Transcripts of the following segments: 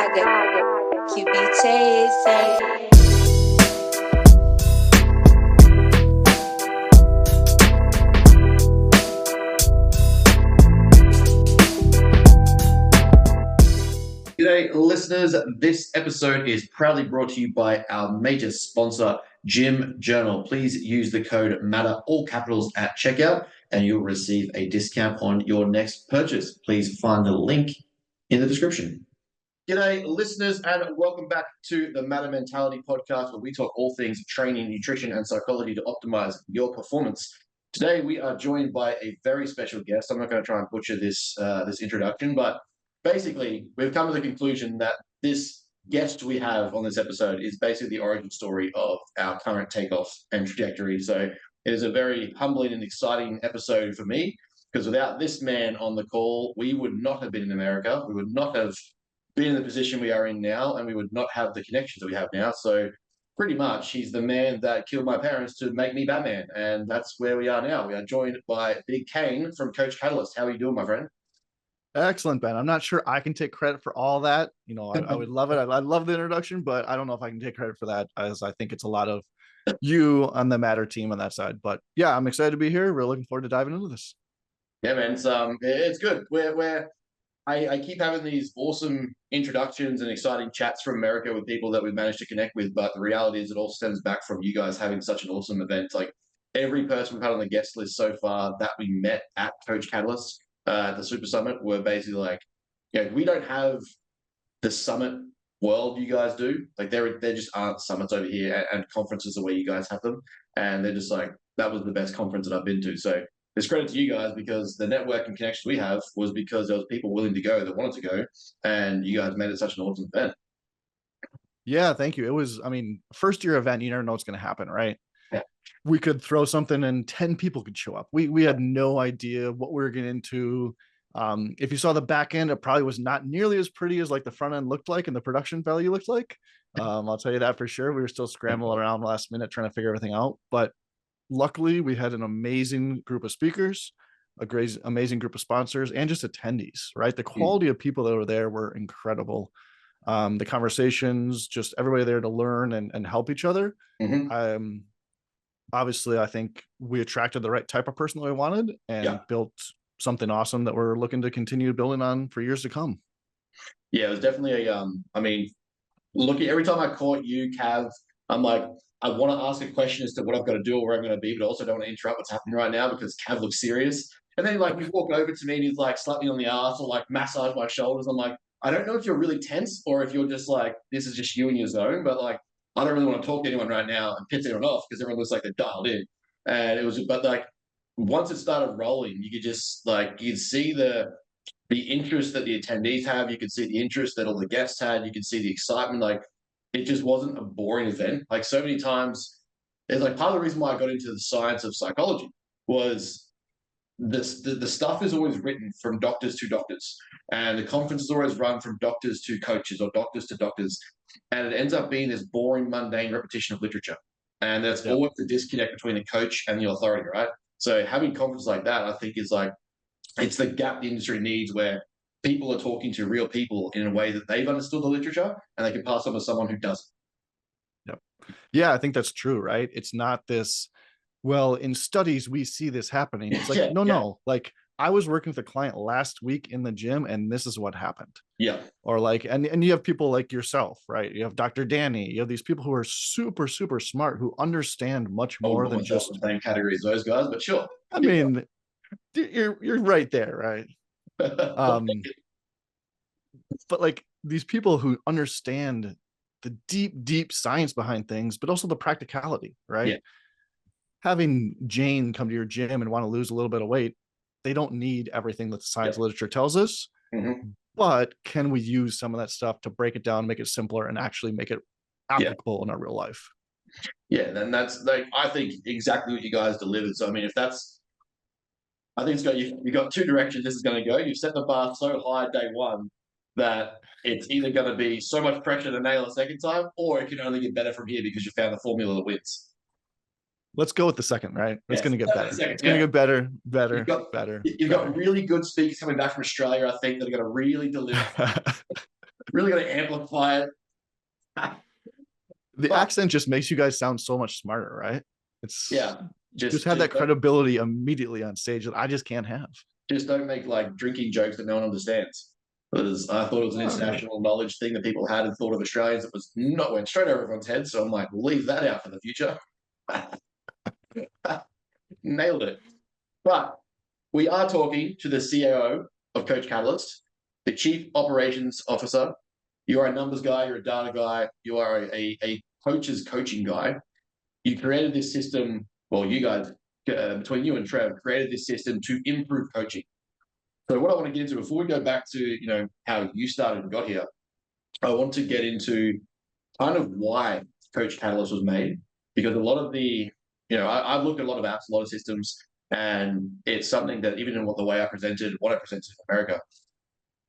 QB chasing. G'day, listeners. This episode is proudly brought to you by our major sponsor, Gym Journal. Please use the code MATTER, all capitals, at checkout, and you'll receive a discount on your next purchase. Please find the link in the description. G'day, listeners, and welcome back to the Matter Mentality podcast, where we talk all things training, nutrition, and psychology to optimize your performance. Today, we are joined by a very special guest. I'm not going to try and butcher this introduction, but basically, we've come to the conclusion that this guest we have on this episode is basically the origin story of our current takeoff and trajectory. So it is a very humbling and exciting episode for me, because without this man on the call, we would not have been in America. We would not have been in the position we are in now, and we would not have the connections that we have now. So pretty much, he's the man that killed my parents to make me Batman. And that's where we are now. We are joined by Big Kane from Coach Catalyst. How are you doing, my friend? Excellent, Ben. I'm not sure I can take credit for all that. You know, I would love it. I love the introduction, but I don't know if I can take credit for that, as I think it's a lot of you on the Matter team on that side. But yeah, I'm excited to be here. We're looking forward to diving into this. Yeah, man. It's good. I keep having these awesome introductions and exciting chats from America with people that we've managed to connect with, but the reality is it all stems back from you guys having such an awesome event. Like every person we've had on the guest list so far that we met at Coach Catalyst, the Super Summit, were basically like, we don't have the summit world you guys do. Like there just aren't summits over here, and conferences the way you guys have them. And they're just like, that was the best conference that I've been to. So it's credit to you guys, because the network and connections we have was because there was people willing to go that wanted to go, and you guys made it such an awesome event. Yeah, thank you. It was, first year event, you never know what's going to happen, right? Yeah. We could throw something and 10 people could show up. We had no idea what we were getting into. If you saw the back end, it probably was not nearly as pretty as like the front end looked like and the production value looked like. I'll tell you that for sure. We were still scrambling around last minute trying to figure everything out. But luckily, we had an amazing group of speakers, a great, amazing group of sponsors, and just attendees, right? The quality of people that were there were incredible. The conversations, just everybody there to learn and help each other. Mm-hmm. Obviously, I think we attracted the right type of person that we wanted, and built something awesome that we're looking to continue building on for years to come. Yeah, it was definitely looking, every time I caught you, Cav, I'm like, I want to ask a question as to what I've got to do or where I'm going to be, but also don't want to interrupt what's happening right now because Cav looks serious. And then like you walk over to me and he's like, slap me on the ass or like massage my shoulders. I'm like, I don't know if you're really tense or if you're just like, this is just you in your zone, but like, I don't really want to talk to anyone right now and piss anyone off because everyone looks like they're dialed in. And it was, but like, once it started rolling, you could just like, you'd see the interest that the attendees have. You could see the interest that all the guests had. You could see the excitement. Like, it just wasn't a boring event. Like so many times, it's like part of the reason why I got into the science of psychology was the stuff is always written from doctors to doctors, and the conference is always run from doctors to coaches or doctors to doctors, and it ends up being this boring, mundane repetition of literature, and that's always the disconnect between the coach and the authority, right? So having conferences like that, I think, is like, it's the gap the industry needs, where people are talking to real people in a way that they've understood the literature and they can pass on to someone who doesn't. Yep. Yeah, I think that's true, right? It's not this, well, in studies, we see this happening. It's like, no. Like, I was working with a client last week in the gym and this is what happened. Yeah. Or like, and you have people like yourself, right? You have Dr. Danny, you have these people who are super, super smart, who understand much more than just the same category as those guys, but sure. I mean, you're right there, right? But like these people who understand the deep science behind things, but also the practicality, right? Yeah. Having Jane come to your gym and want to lose a little bit of weight, they don't need everything that the science literature tells us. Mm-hmm. But can we use some of that stuff to break it down, make it simpler, and actually make it applicable in our real life? Yeah, then that's like, I think exactly what you guys delivered. So I mean, if that's, I think it's got you got two directions this is going to go. You've set the bar so high day one that it's either going to be so much pressure to nail a second time, or it can only get better from here because you found the formula that wins. Let's go with the second, right? It's going to get better. It's going to get better. You've got really good speakers coming back from Australia, I think, that are going to really deliver. Really got to amplify it. The But accent just makes you guys sound so much smarter, right? It's yeah, just have that credibility immediately on stage that I just can't have. just don't make like drinking jokes that no one understands. Because I thought it was an international knowledge thing that people had and thought of Australians. It was not went straight over everyone's head. So I'm like, leave that out for the future. Nailed it. But we are talking to the COO of Coach Catalyst, the Chief Operations Officer. You are a numbers guy, you're a data guy, you are a coach's coaching guy. You created this system, well, you guys, between you and Trev, created this system to improve coaching. So what I want to get into before we go back to, how you started and got here, I want to get into kind of why Coach Catalyst was made, because a lot of I've looked at a lot of apps, a lot of systems, and it's something that even in what I presented in America,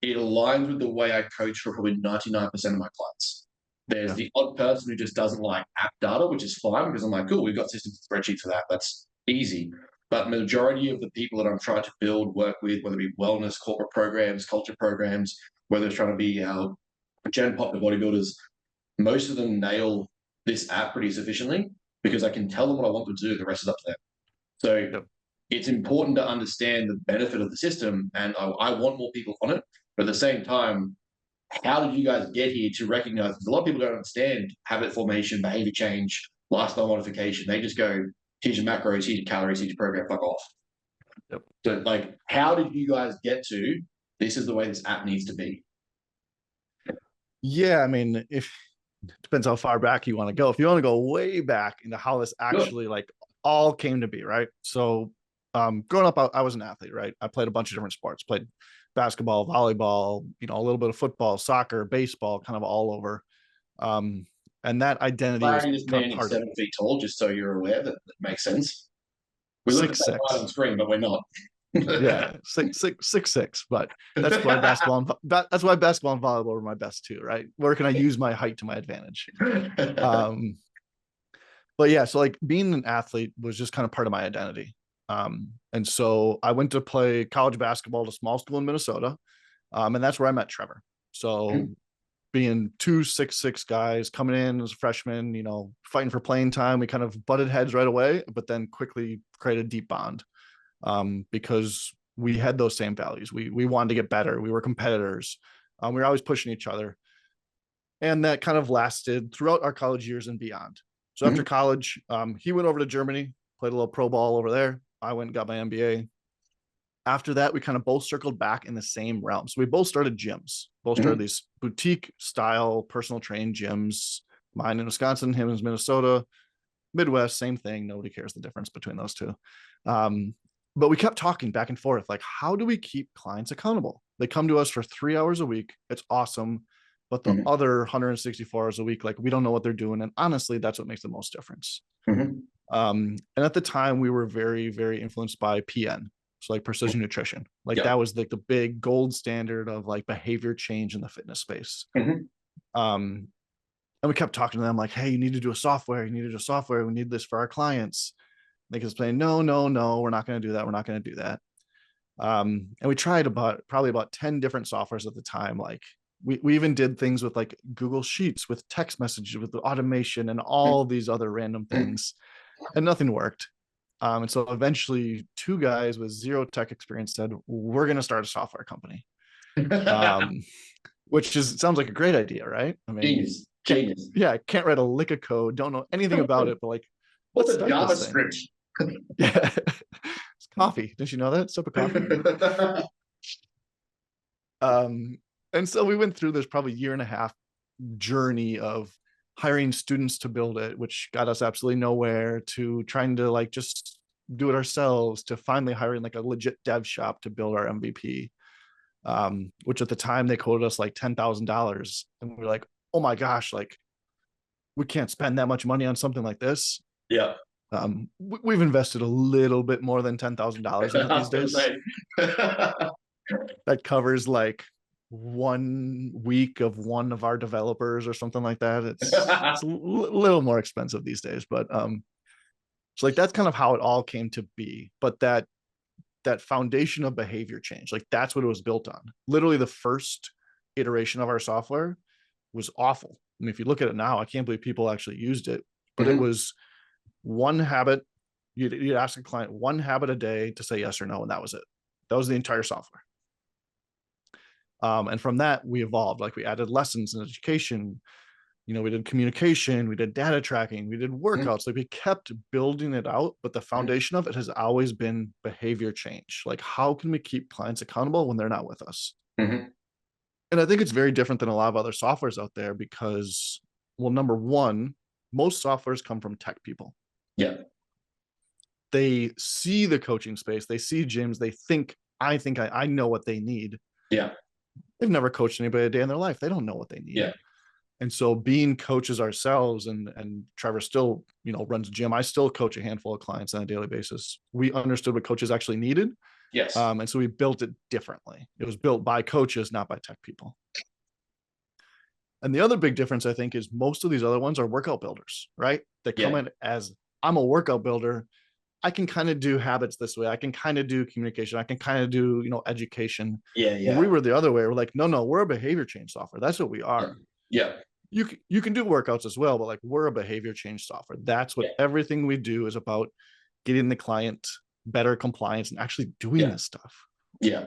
it aligns with the way I coach for probably 99% of my clients. There's the odd person who just doesn't like app data, which is fine because I'm like, cool, we've got systems and spreadsheets for that. That's easy. But majority of the people that I'm trying to build, work with, whether it be wellness, corporate programs, culture programs, whether it's trying to be our Gen Pop the bodybuilders, most of them nail this app pretty sufficiently because I can tell them what I want them to do. The rest is up to them. So it's important to understand the benefit of the system, and I want more people on it. But at the same time, how did you guys get here to recognize? Because a lot of people don't understand habit formation, behavior change, lifestyle modification. They just go, here's your macros, here's your calories, here's your program, fuck off. Yep. So, like, how did you guys get to this is the way this app needs to be? Yeah, I mean, if depends how far back you want to go. If you want to go way back into how this actually like all came to be, right? So growing up, I was an athlete, right? I played a bunch of different sports, played basketball, volleyball, a little bit of football, soccer, baseball, kind of all over. And that identity was This man is 7 feet tall, just so you're aware that makes sense. We look at that height on screen, but we're not. Yeah, 6'6", but that's why basketball and volleyball were my best too, right? Where can I use my height to my advantage? But yeah, so like being an athlete was just kind of part of my identity. And so I went to play college basketball at a small school in Minnesota. And that's where I met Trevor. So being 2'6" guys coming in as a freshman, fighting for playing time, we kind of butted heads right away, but then quickly created a deep bond. Because we had those same values. We wanted to get better. We were competitors. We were always pushing each other. And that kind of lasted throughout our college years and beyond. So after college, he went over to Germany, played a little pro ball over there. I went and got my MBA. After that, we kind of both circled back in the same realm. So we both started gyms, both started these boutique style personal training gyms, mine in Wisconsin, him in Minnesota, Midwest, same thing. Nobody cares the difference between those two. But we kept talking back and forth, like, how do we keep clients accountable? They come to us for 3 hours a week. It's awesome. But the other 164 hours a week, like, we don't know what they're doing. And honestly, that's what makes the most difference. And at the time, we were very, very influenced by PN. So like precision nutrition, like that was like the big gold standard of like behavior change in the fitness space. And we kept talking to them like, hey, you need to do a software. You need to do a software. We need this for our clients. They kept saying, no, we're not going to do that. We're not going to do that. And we tried probably about 10 different softwares at the time. Like we even did things with like Google Sheets, with text messages, with automation and all these other random things, and nothing worked. And so eventually 2 guys with zero tech experience said, we're going to start a software company. Which sounds like a great idea, right? I mean, genius. Can't write a lick of code, don't know anything about it, but like, what's a JavaScript? Yeah, it's coffee. Did you know that? Sip of coffee. And so we went through this probably 1.5 year journey of hiring students to build it, which got us absolutely nowhere, to trying to like just do it ourselves, to finally hiring like a legit dev shop to build our MVP. Which at the time they quoted us like $10,000, and we were like, oh my gosh, like we can't spend that much money on something like this. Yeah. We've invested a little bit more than $10,000 in it these days. That covers like 1 week of one of our developers or something like that. It's a little more expensive these days, but so like that's kind of how it all came to be. But that foundation of behavior change, like that's what it was built on. Literally the first iteration of our software was awful. I mean, if you look at it now, I can't believe people actually used it, but it was one habit. You'd ask a client one habit a day to say yes or no, and that was it. That was the entire software. And from that, we evolved. Like we added lessons in education. We did communication, we did data tracking, we did workouts. Like we kept building it out, but the foundation of it has always been behavior change. Like, how can we keep clients accountable when they're not with us? And I think it's very different than a lot of other softwares out there because, well, number one, most softwares come from tech people. Yeah. They see the coaching space, they see gyms, they think I know what they need. Yeah. They've never coached anybody a day in their life. They don't know what they need. Yeah. And so being coaches ourselves, and Trevor still, runs a gym. I still coach a handful of clients on a daily basis. We understood what coaches actually needed. Yes. And so we built it differently. It was built by coaches, not by tech people. And the other big difference, I think, is most of these other ones are workout builders, right? They come in as, I'm a workout builder. I can kind of do habits this way. I can kind of do communication. I can kind of do, education. Yeah. We were the other way. We're like, no, we're a behavior change software. That's what we are. Yeah. You can do workouts as well, but like we're a behavior change software. That's what everything we do is about, getting the client better compliance and actually doing this stuff. Yeah.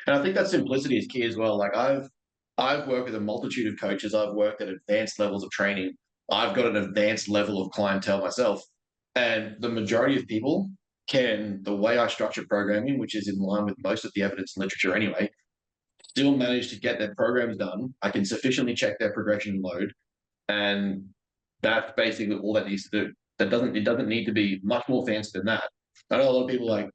And I think that simplicity is key as well. Like I've worked with a multitude of coaches. I've worked at advanced levels of training. I've got an advanced level of clientele myself. And the majority of people the way I structure programming, which is in line with most of the evidence and literature anyway, still manage to get their programs done. I can sufficiently check their progression and load. And that's basically all that needs to do. It doesn't need to be much more fancy than that. I know a lot of people like,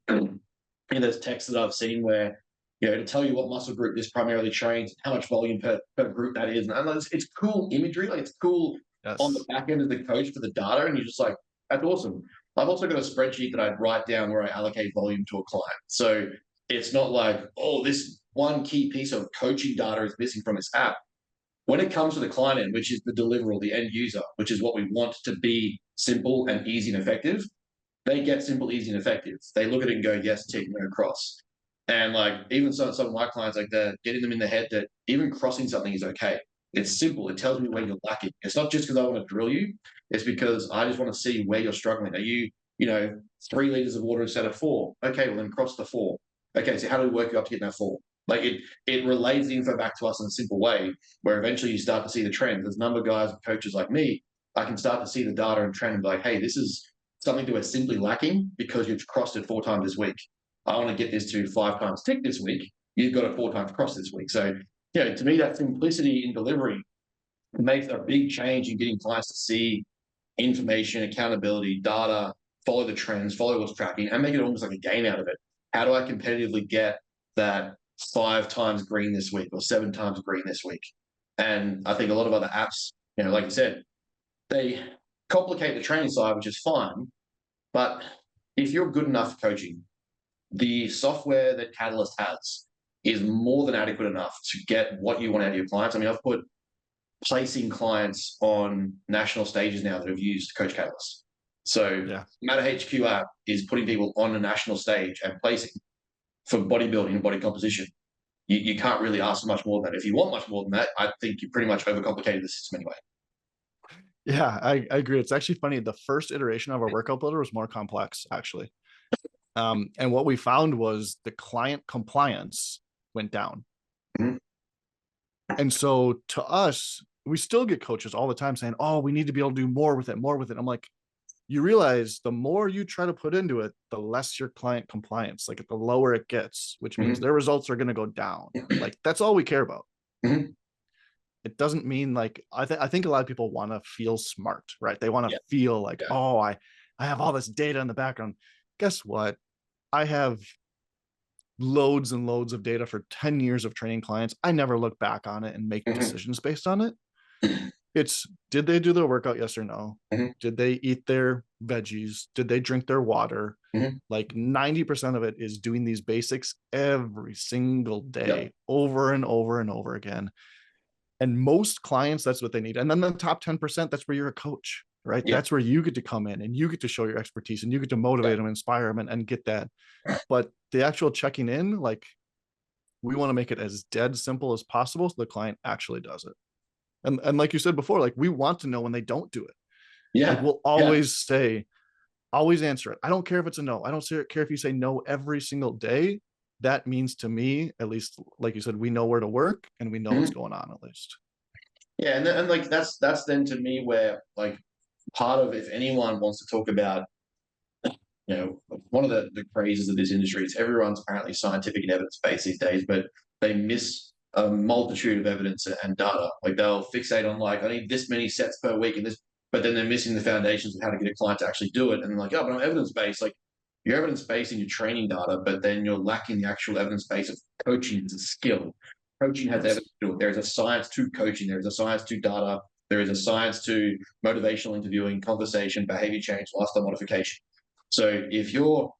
there's texts that I've seen where, to tell you what muscle group this primarily trains, how much volume per group that is. And it's cool imagery. Like it's cool on the back end of the coach for the data. And you're just like, that's awesome. I've also got a spreadsheet that I write down where I allocate volume to a client. So it's not like, oh, this one key piece of coaching data is missing from this app. When it comes to the client end, which is the deliverable, the end user, which is what we want to be simple and easy and effective, they get simple, easy, and effective. They look at it and go, yes, tick, no, cross. And like even some of my clients, like they're getting them in the head that even crossing something is okay. It's simple. It tells me where you're lacking. It's not just because I want to drill you. It's because I just want to see where you're struggling. Are you, 3 liters of water instead of 4? Okay, well then cross the 4. Okay, so how do we work you up to get that 4? Like it relays the info back to us in a simple way where eventually you start to see the trend. There's a number of guys and coaches like me, I can start to see the data and trend and be like, hey, this is something that we're simply lacking because you've crossed it 4 times this week. I want to get this to 5 times tick this week. You've got it 4 times cross this week. So, to me, that simplicity in delivery makes a big change in getting clients to see information, accountability, data, follow the trends, follow what's tracking, and make it almost like a game out of it. How do I competitively get that 5 times green this week or 7 times green this week? And I think a lot of other apps, like you said, they complicate the training side, which is fine. But if you're good enough coaching, the software that Catalyst has is more than adequate enough to get what you want out of your clients. I mean, I've put placing clients on national stages now that have used Coach Catalyst. So Matter HQ app is putting people on a national stage and placing for bodybuilding and body composition. You can't really ask much more than that. If you want much more than that, I think you pretty much overcomplicated the system anyway. Yeah, I agree. It's actually funny. The first iteration of our workout builder was more complex, actually. And what we found was the client compliance went down. And so to us, we still get coaches all the time saying, oh, we need to be able to do more with it. I'm like, you realize the more you try to put into it, the less your client compliance, like the lower it gets, which means their results are going to go down. Like that's all we care about. It doesn't mean like, I think a lot of people want to feel smart, right? They want to feel like, oh, I have all this data in the background. Guess what? I have loads and loads of data for 10 years of training clients. I never look back on it and make decisions based on it. It's, did they do their workout? Yes or no? Did they eat their veggies? Did they drink their water? Like 90% of it is doing these basics every single day, over and over and over again. And most clients, that's what they need. And then the top 10%, that's where you're a coach, right? That's where you get to come in and you get to show your expertise and you get to motivate them, inspire them and get that. But the actual checking in, like we want to make it as dead simple as possible so the client actually does it. And like you said before, like we want to know when they don't do it. Like Yeah. we'll Yeah. always say, always answer it. I don't care if it's a no. I don't care if you say no every single day. That means to me, at least, like you said, we know where to work and we know what's Mhm. going on at least. Yeah. And like that's then to me where like part of, if anyone wants to talk about, one of the crazes of this industry is everyone's apparently scientific and evidence-based these days, but they miss a multitude of evidence and data. Like they'll fixate on like, I need this many sets per week and this, but then they're missing the foundations of how to get a client to actually do it. And they're like, oh, but I'm evidence-based. Like you're evidence-based in your training data, but then you're lacking the actual evidence base of coaching as a skill. Coaching has Yes. evidence to it. There's a science to coaching. There's a science to data. There is a science to motivational interviewing, conversation, behavior change, lifestyle modification. So if you're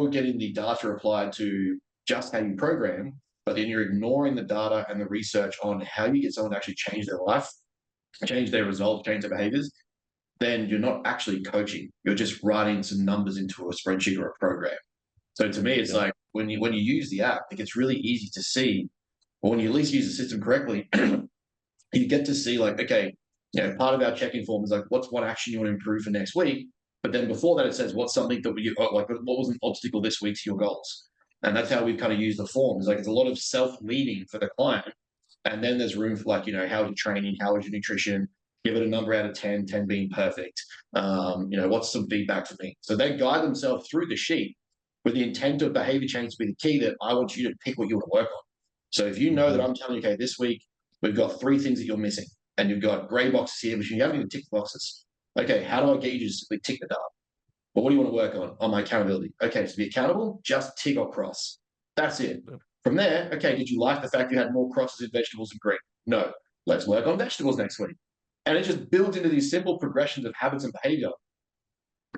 getting the data applied to just how you program, but then you're ignoring the data and the research on how you get someone to actually change their life, change their results, change their behaviors, then you're not actually coaching. You're just writing some numbers into a spreadsheet or a program. So to me, it's like when you use the app, it gets really easy to see, or when you at least use the system correctly, you get to see like, okay, part of our checking form is like, what's one action you want to improve for next week? But then before that, it says what's something that we like, what was an obstacle this week to your goals? And that's how we've kind of used the form. It's like it's a lot of self-leading for the client. And then there's room for like, how is your training? How is your nutrition? Give it a number out of 10, 10 being perfect. What's some feedback for me? So they guide themselves through the sheet with the intent of behavior change to be the key, that I want you to pick what you want to work on. So if you know that I'm telling you, okay, this week we've got 3 things that you're missing, and you've got gray boxes here, but you haven't even ticked the boxes. Okay, how do I get you to just simply tick the data? Well, what do you want to work on? On my accountability. Okay, to be accountable, just tick or cross. That's it. From there, okay, did you like the fact you had more crosses in vegetables and green? No. Let's work on vegetables next week. And it just builds into these simple progressions of habits and behavior.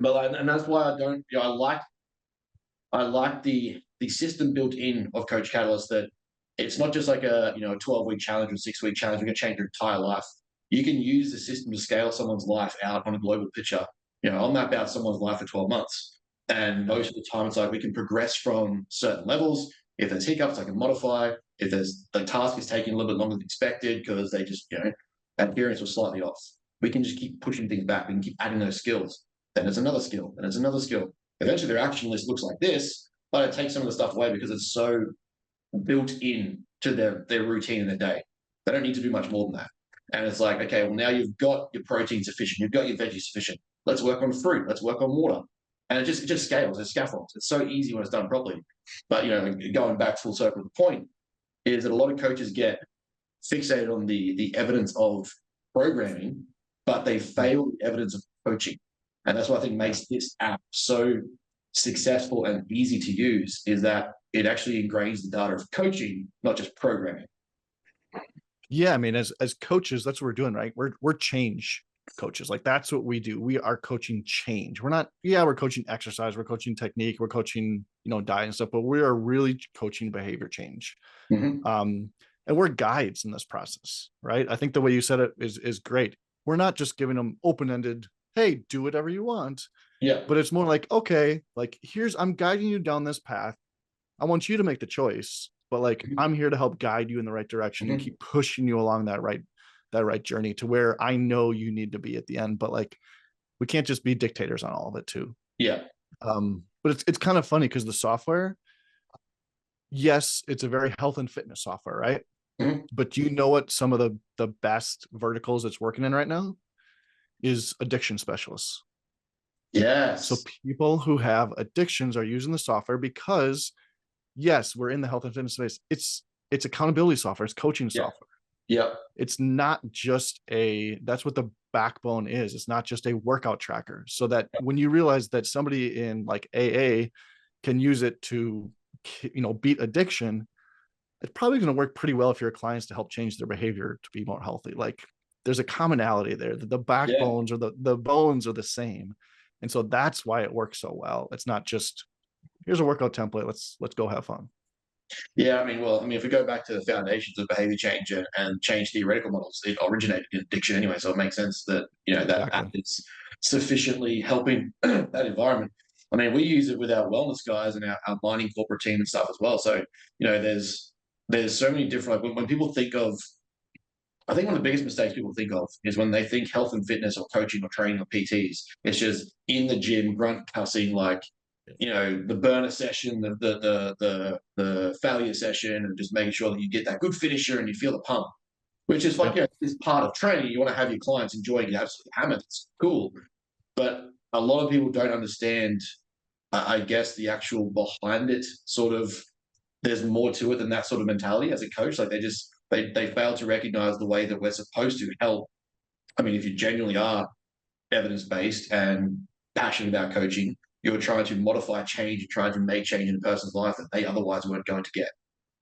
But and that's why I don't, I like the system built in of Coach Catalyst, that it's not just like a 12-week challenge or 6-week challenge. We're going to change your entire life. You can use the system to scale someone's life out on a global picture. I'll map out someone's life for 12 months. And most of the time, it's like we can progress from certain levels. If there's hiccups, I can modify. If there's the task is taking a little bit longer than expected because they just, adherence was slightly off, we can just keep pushing things back. We can keep adding those skills. Then it's another skill. Then it's another skill. Eventually, their action list looks like this, but it takes some of the stuff away because it's so built in to their routine in their day. They don't need to do much more than that. And it's like, okay, well, now you've got your protein sufficient, you've got your veggies sufficient. Let's work on fruit. Let's work on water. And it just scales. It scaffolds. It's so easy when it's done properly. But going back full circle, the point is that a lot of coaches get fixated on the evidence of programming, but they fail the evidence of coaching. And that's what I think makes this app so successful and easy to use, is that it actually ingrains the data of coaching, not just programming. Yeah, I mean, as coaches, that's what we're doing, right? We're change coaches. Like that's what we do. We are coaching change. We're coaching exercise, we're coaching technique, we're coaching, diet and stuff, but we are really coaching behavior change. Mm-hmm. And we're guides in this process, right? I think the way you said it is great. We're not just giving them open-ended, hey, do whatever you want. Yeah. But it's more like, okay, like I'm guiding you down this path. I want you to make the choice, but like I'm here to help guide you in the right direction and keep pushing you along that right journey to where I know you need to be at the end. But like we can't just be dictators on all of it too. Yeah. But it's kind of funny because the software, yes, it's a very health and fitness software, right? Mm-hmm. But you know what some of the best verticals it's working in right now is addiction specialists. Yes. So people who have addictions are using the software because, yes, we're in the health and fitness space. It's accountability software. It's coaching software. Yeah. It's not just that's what the backbone is. It's not just a workout tracker. So that when you realize that somebody in like AA can use it to, beat addiction, it's probably going to work pretty well if your clients to help change their behavior to be more healthy. Like there's a commonality there. The backbones or the bones are the same. And so that's why it works so well. It's not just here's a workout template. Let's go have fun. Yeah, if we go back to the foundations of behavior change and change theoretical models, it originated in addiction anyway. So it makes sense that, that app is sufficiently helping that environment. We use it with our wellness guys and our mining corporate team and stuff as well. So, there's there's so many different, like when people think of, I think one of the biggest mistakes people think of is when they think health and fitness or coaching or training or PTs, it's just in the gym, grunt cussing, like, the burner session, the failure session, and just making sure that you get that good finisher and you feel the pump, which is like, is part of training. You want to have your clients enjoying it, absolutely hammered. It's cool. But a lot of people don't understand, I guess, the actual behind it sort of, there's more to it than that sort of mentality as a coach. Like they fail to recognize the way that we're supposed to help. I mean, if you genuinely are evidence-based and passionate about coaching, you're trying to modify change, you're trying to make change in a person's life that they otherwise weren't going to get.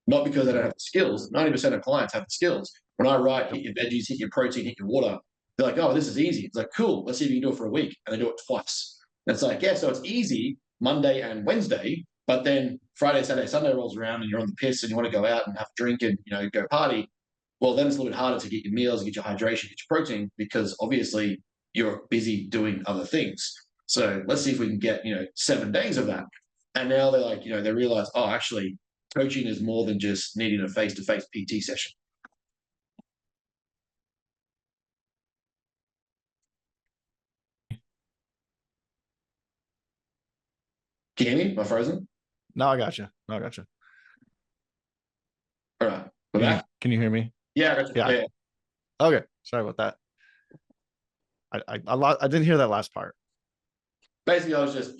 Not because they don't have the skills. 90% of clients have the skills. When I write, hit your veggies, hit your protein, hit your water, they're like, oh, this is easy. It's like, cool, let's see if you can do it for a week. And they do it twice. And it's like, yeah, so it's easy Monday and Wednesday, but then Friday, Saturday, Sunday rolls around and you're on the piss and you want to go out and have a drink and, go party. Well, then it's a little bit harder to get your meals, get your hydration, get your protein, because obviously you're busy doing other things. So let's see if we can get, 7 days of that. And now they're like, they realize, oh, actually, coaching is more than just needing a face-to-face PT session. Can you hear me? Am I frozen? No, I got you. All right. We're back? Can you hear me? Yeah, I got you. Yeah. Okay. Sorry about that. I didn't hear that last part. Basically, I was just,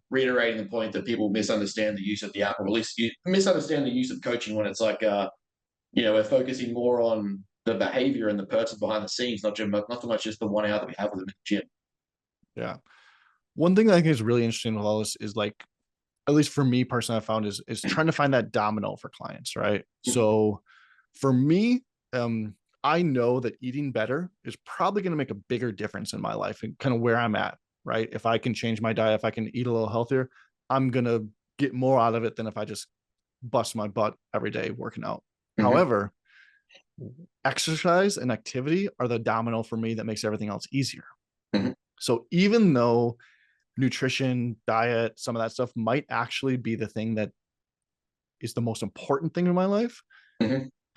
reiterating the point that people misunderstand the use of the app, or at least you misunderstand the use of coaching when it's like, we're focusing more on the behavior and the person behind the scenes, not so much just the 1 hour that we have with them in the gym. Yeah. One thing that I think is really interesting with all this is, like, at least for me personally, I found is trying to find that domino for clients, right? So for me, I know that eating better is probably going to make a bigger difference in my life and kind of where I'm at, right? If I can change my diet, if I can eat a little healthier, I'm going to get more out of it than if I just bust my butt every day working out. However, exercise and activity are the domino for me that makes everything else easier. So even though nutrition, diet, some of that stuff might actually be the thing that is the most important thing in my life,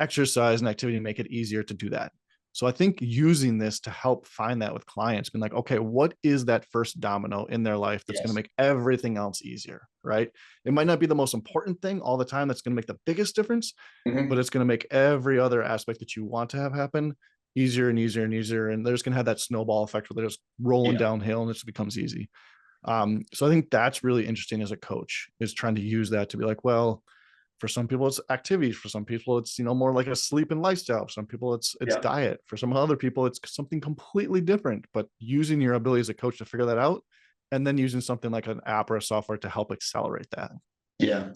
exercise and activity make it easier to do that. So I think using this to help find that with clients, being like, okay, what is that first domino in their life that's going to make everything else easier, right? It might not be the most important thing all the time that's going to make the biggest difference, but it's going to make every other aspect that you want to have happen easier and easier and easier. And they're just going to have that snowball effect where they're just rolling downhill and it just becomes easy. So I think that's really interesting as a coach, is trying to use that to be like, well, for some people it's activities, for some people it's, more like a sleep and lifestyle, for some people it's diet, for some other people it's something completely different, but using your ability as a coach to figure that out, and then using something like an app or a software to help accelerate that. Yeah.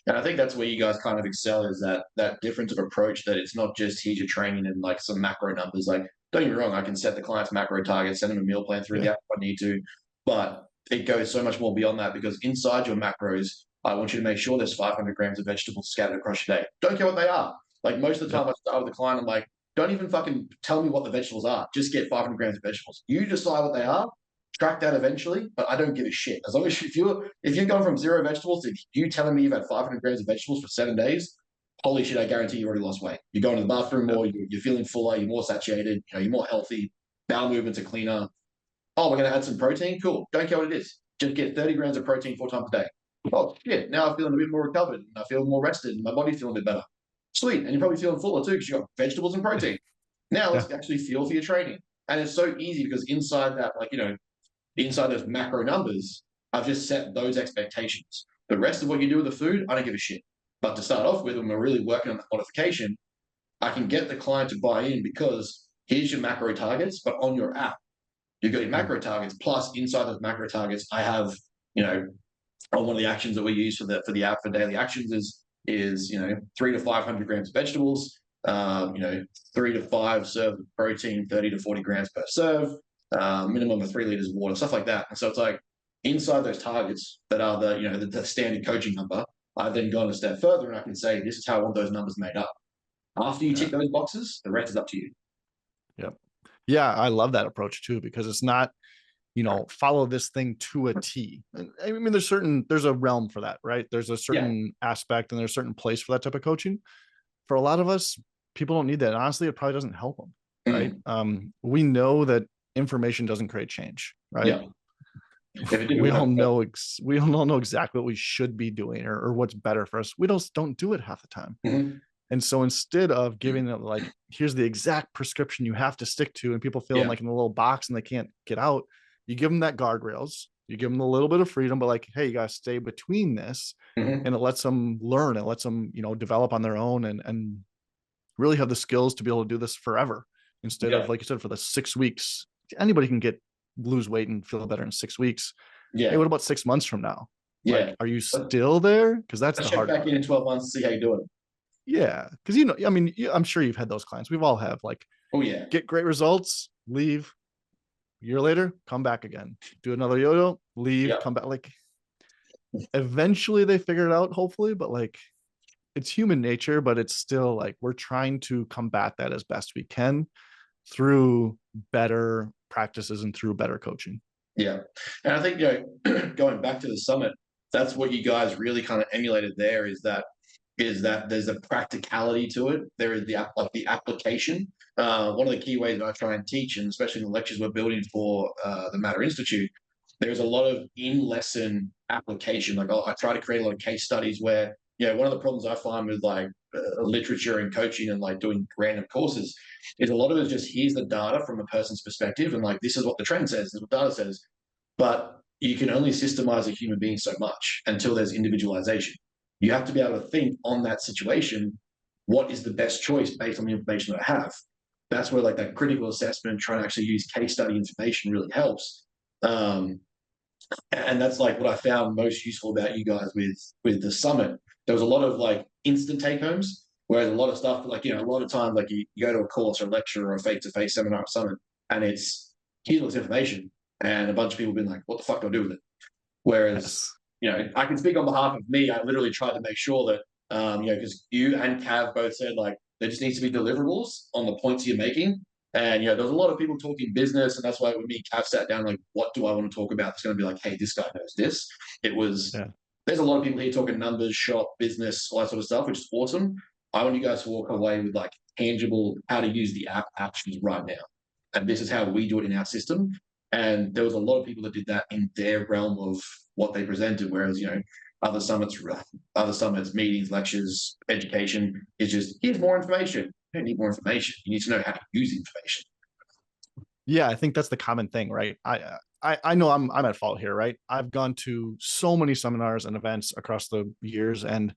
And I think that's where you guys kind of excel, is that difference of approach, that it's not just here's your training and like some macro numbers. Like, don't get me wrong, I can set the client's macro targets, send them a meal plan through the app if I need to, but it goes so much more beyond that, because inside your macros, I want you to make sure there's 500 grams of vegetables scattered across your day. Don't care what they are. Like, most of the time I start with the client, I'm like, don't even fucking tell me what the vegetables are. Just get 500 grams of vegetables. You decide what they are, track that eventually, but I don't give a shit. As long as if you're going from 0 vegetables to you telling me you've had 500 grams of vegetables for 7 days, holy shit, I guarantee you already lost weight. You're going to the bathroom more, you're feeling fuller, you're more satiated, you're more healthy, bowel movements are cleaner. Oh, we're going to add some protein? Cool. Don't care what it is. Just get 30 grams of protein 4 times a day. Oh, shit. Now I'm feeling a bit more recovered. And I feel more rested and my body's feeling a bit better. Sweet. And you're probably feeling fuller too, because you've got vegetables and protein. Now let's actually fuel for your training. And it's so easy, because inside that, inside those macro numbers, I've just set those expectations. The rest of what you do with the food, I don't give a shit. But to start off with, when we're really working on that modification, I can get the client to buy in, because here's your macro targets, but on your app, you've got your macro targets, plus inside those macro targets, I have, on one of the actions that we use for the app for daily actions is 3 to 500 grams of vegetables, 3 to 5 serves of protein, 30 to 40 grams per serve, minimum of 3 liters of water, stuff like that. And so it's like, inside those targets that are the standard coaching number, I've then gone a step further and I can say, this is how I want those numbers made up. After you tick those boxes, the rest is up to you. Yep. Yeah, I love that approach too, because it's not, follow this thing to a T. And I mean, there's a realm for that, right? There's a certain aspect and there's a certain place for that type of coaching. for a lot of us, people don't need that. And honestly, it probably doesn't help them, right? Mm. We know that information doesn't create change, right? Yeah. If it did, We we'll all have- know we all know exactly what we should be doing or what's better for us. We don't do it half the time. Mhm. And so instead of giving them like, here's the exact prescription you have to stick to, and people feeling Yeah. like in a little box and they can't get out, you give them that guardrails, you give them a little bit of freedom, but like, hey, you got to stay between this. Mhm. And it lets them learn, it lets them, develop on their own and really have the skills to be able to do this forever instead Yeah. of, like you said, for the 6 weeks. Anybody can lose weight and feel better in 6 weeks. Yeah. Hey, what about 6 months from now? Yeah. Like, are you still there? Because that's Let's the hard check back part. in 12 months to see how you're doing. Yeah, because I mean, I'm sure you've had those clients. We've all have, like, Oh yeah. get great results, leave. A year later, come back again. Do another yo-yo, leave, Yeah. come back. Like, eventually they figure it out, hopefully, but like, it's human nature, but it's still like we're trying to combat that as best we can through better practices and through better coaching. Yeah. And I think, going back to the summit, that's what you guys really kind of emulated there is that there's a practicality to it. There is the application. One of the key ways that I try and teach, and especially in the lectures we're building for the Matter Institute, there's a lot of in-lesson application. Like I try to create a lot of case studies where, one of the problems I find with like literature and coaching and like doing random courses is a lot of it is just here's the data from a person's perspective and like this is what the trend says, this is what data says, but you can only systemize a human being so much until there's individualization. You have to be able to think on that situation, what is the best choice based on the information that I have? That's where like that critical assessment, trying to actually use case study information really helps. And that's like what I found most useful about you guys with the summit. There was a lot of like instant take homes, whereas a lot of stuff like, a lot of times like you go to a course or a lecture or a face-to-face seminar or summit, and it's here's all this information, and a bunch of people have been like, what the fuck do I do with it? Whereas, I can speak on behalf of me. I literally tried to make sure that, because you and Cav both said like there just needs to be deliverables on the points you're making. And there's a lot of people talking business, and that's why when me and Cav sat down, like, what do I want to talk about? It's going to be like, hey, this guy knows this. It was There's a lot of people here talking numbers, shop, business, all that sort of stuff, which is awesome. I want you guys to walk away with like tangible how to use the app actions right now. And this is how we do it in our system. And there was a lot of people that did that in their realm of what they presented, whereas, other summits, meetings, lectures, education is just here's more information. You don't need more information. You need to know how to use information. Yeah, I think that's the common thing, right? I know I'm at fault here, right? I've gone to so many seminars and events across the years, and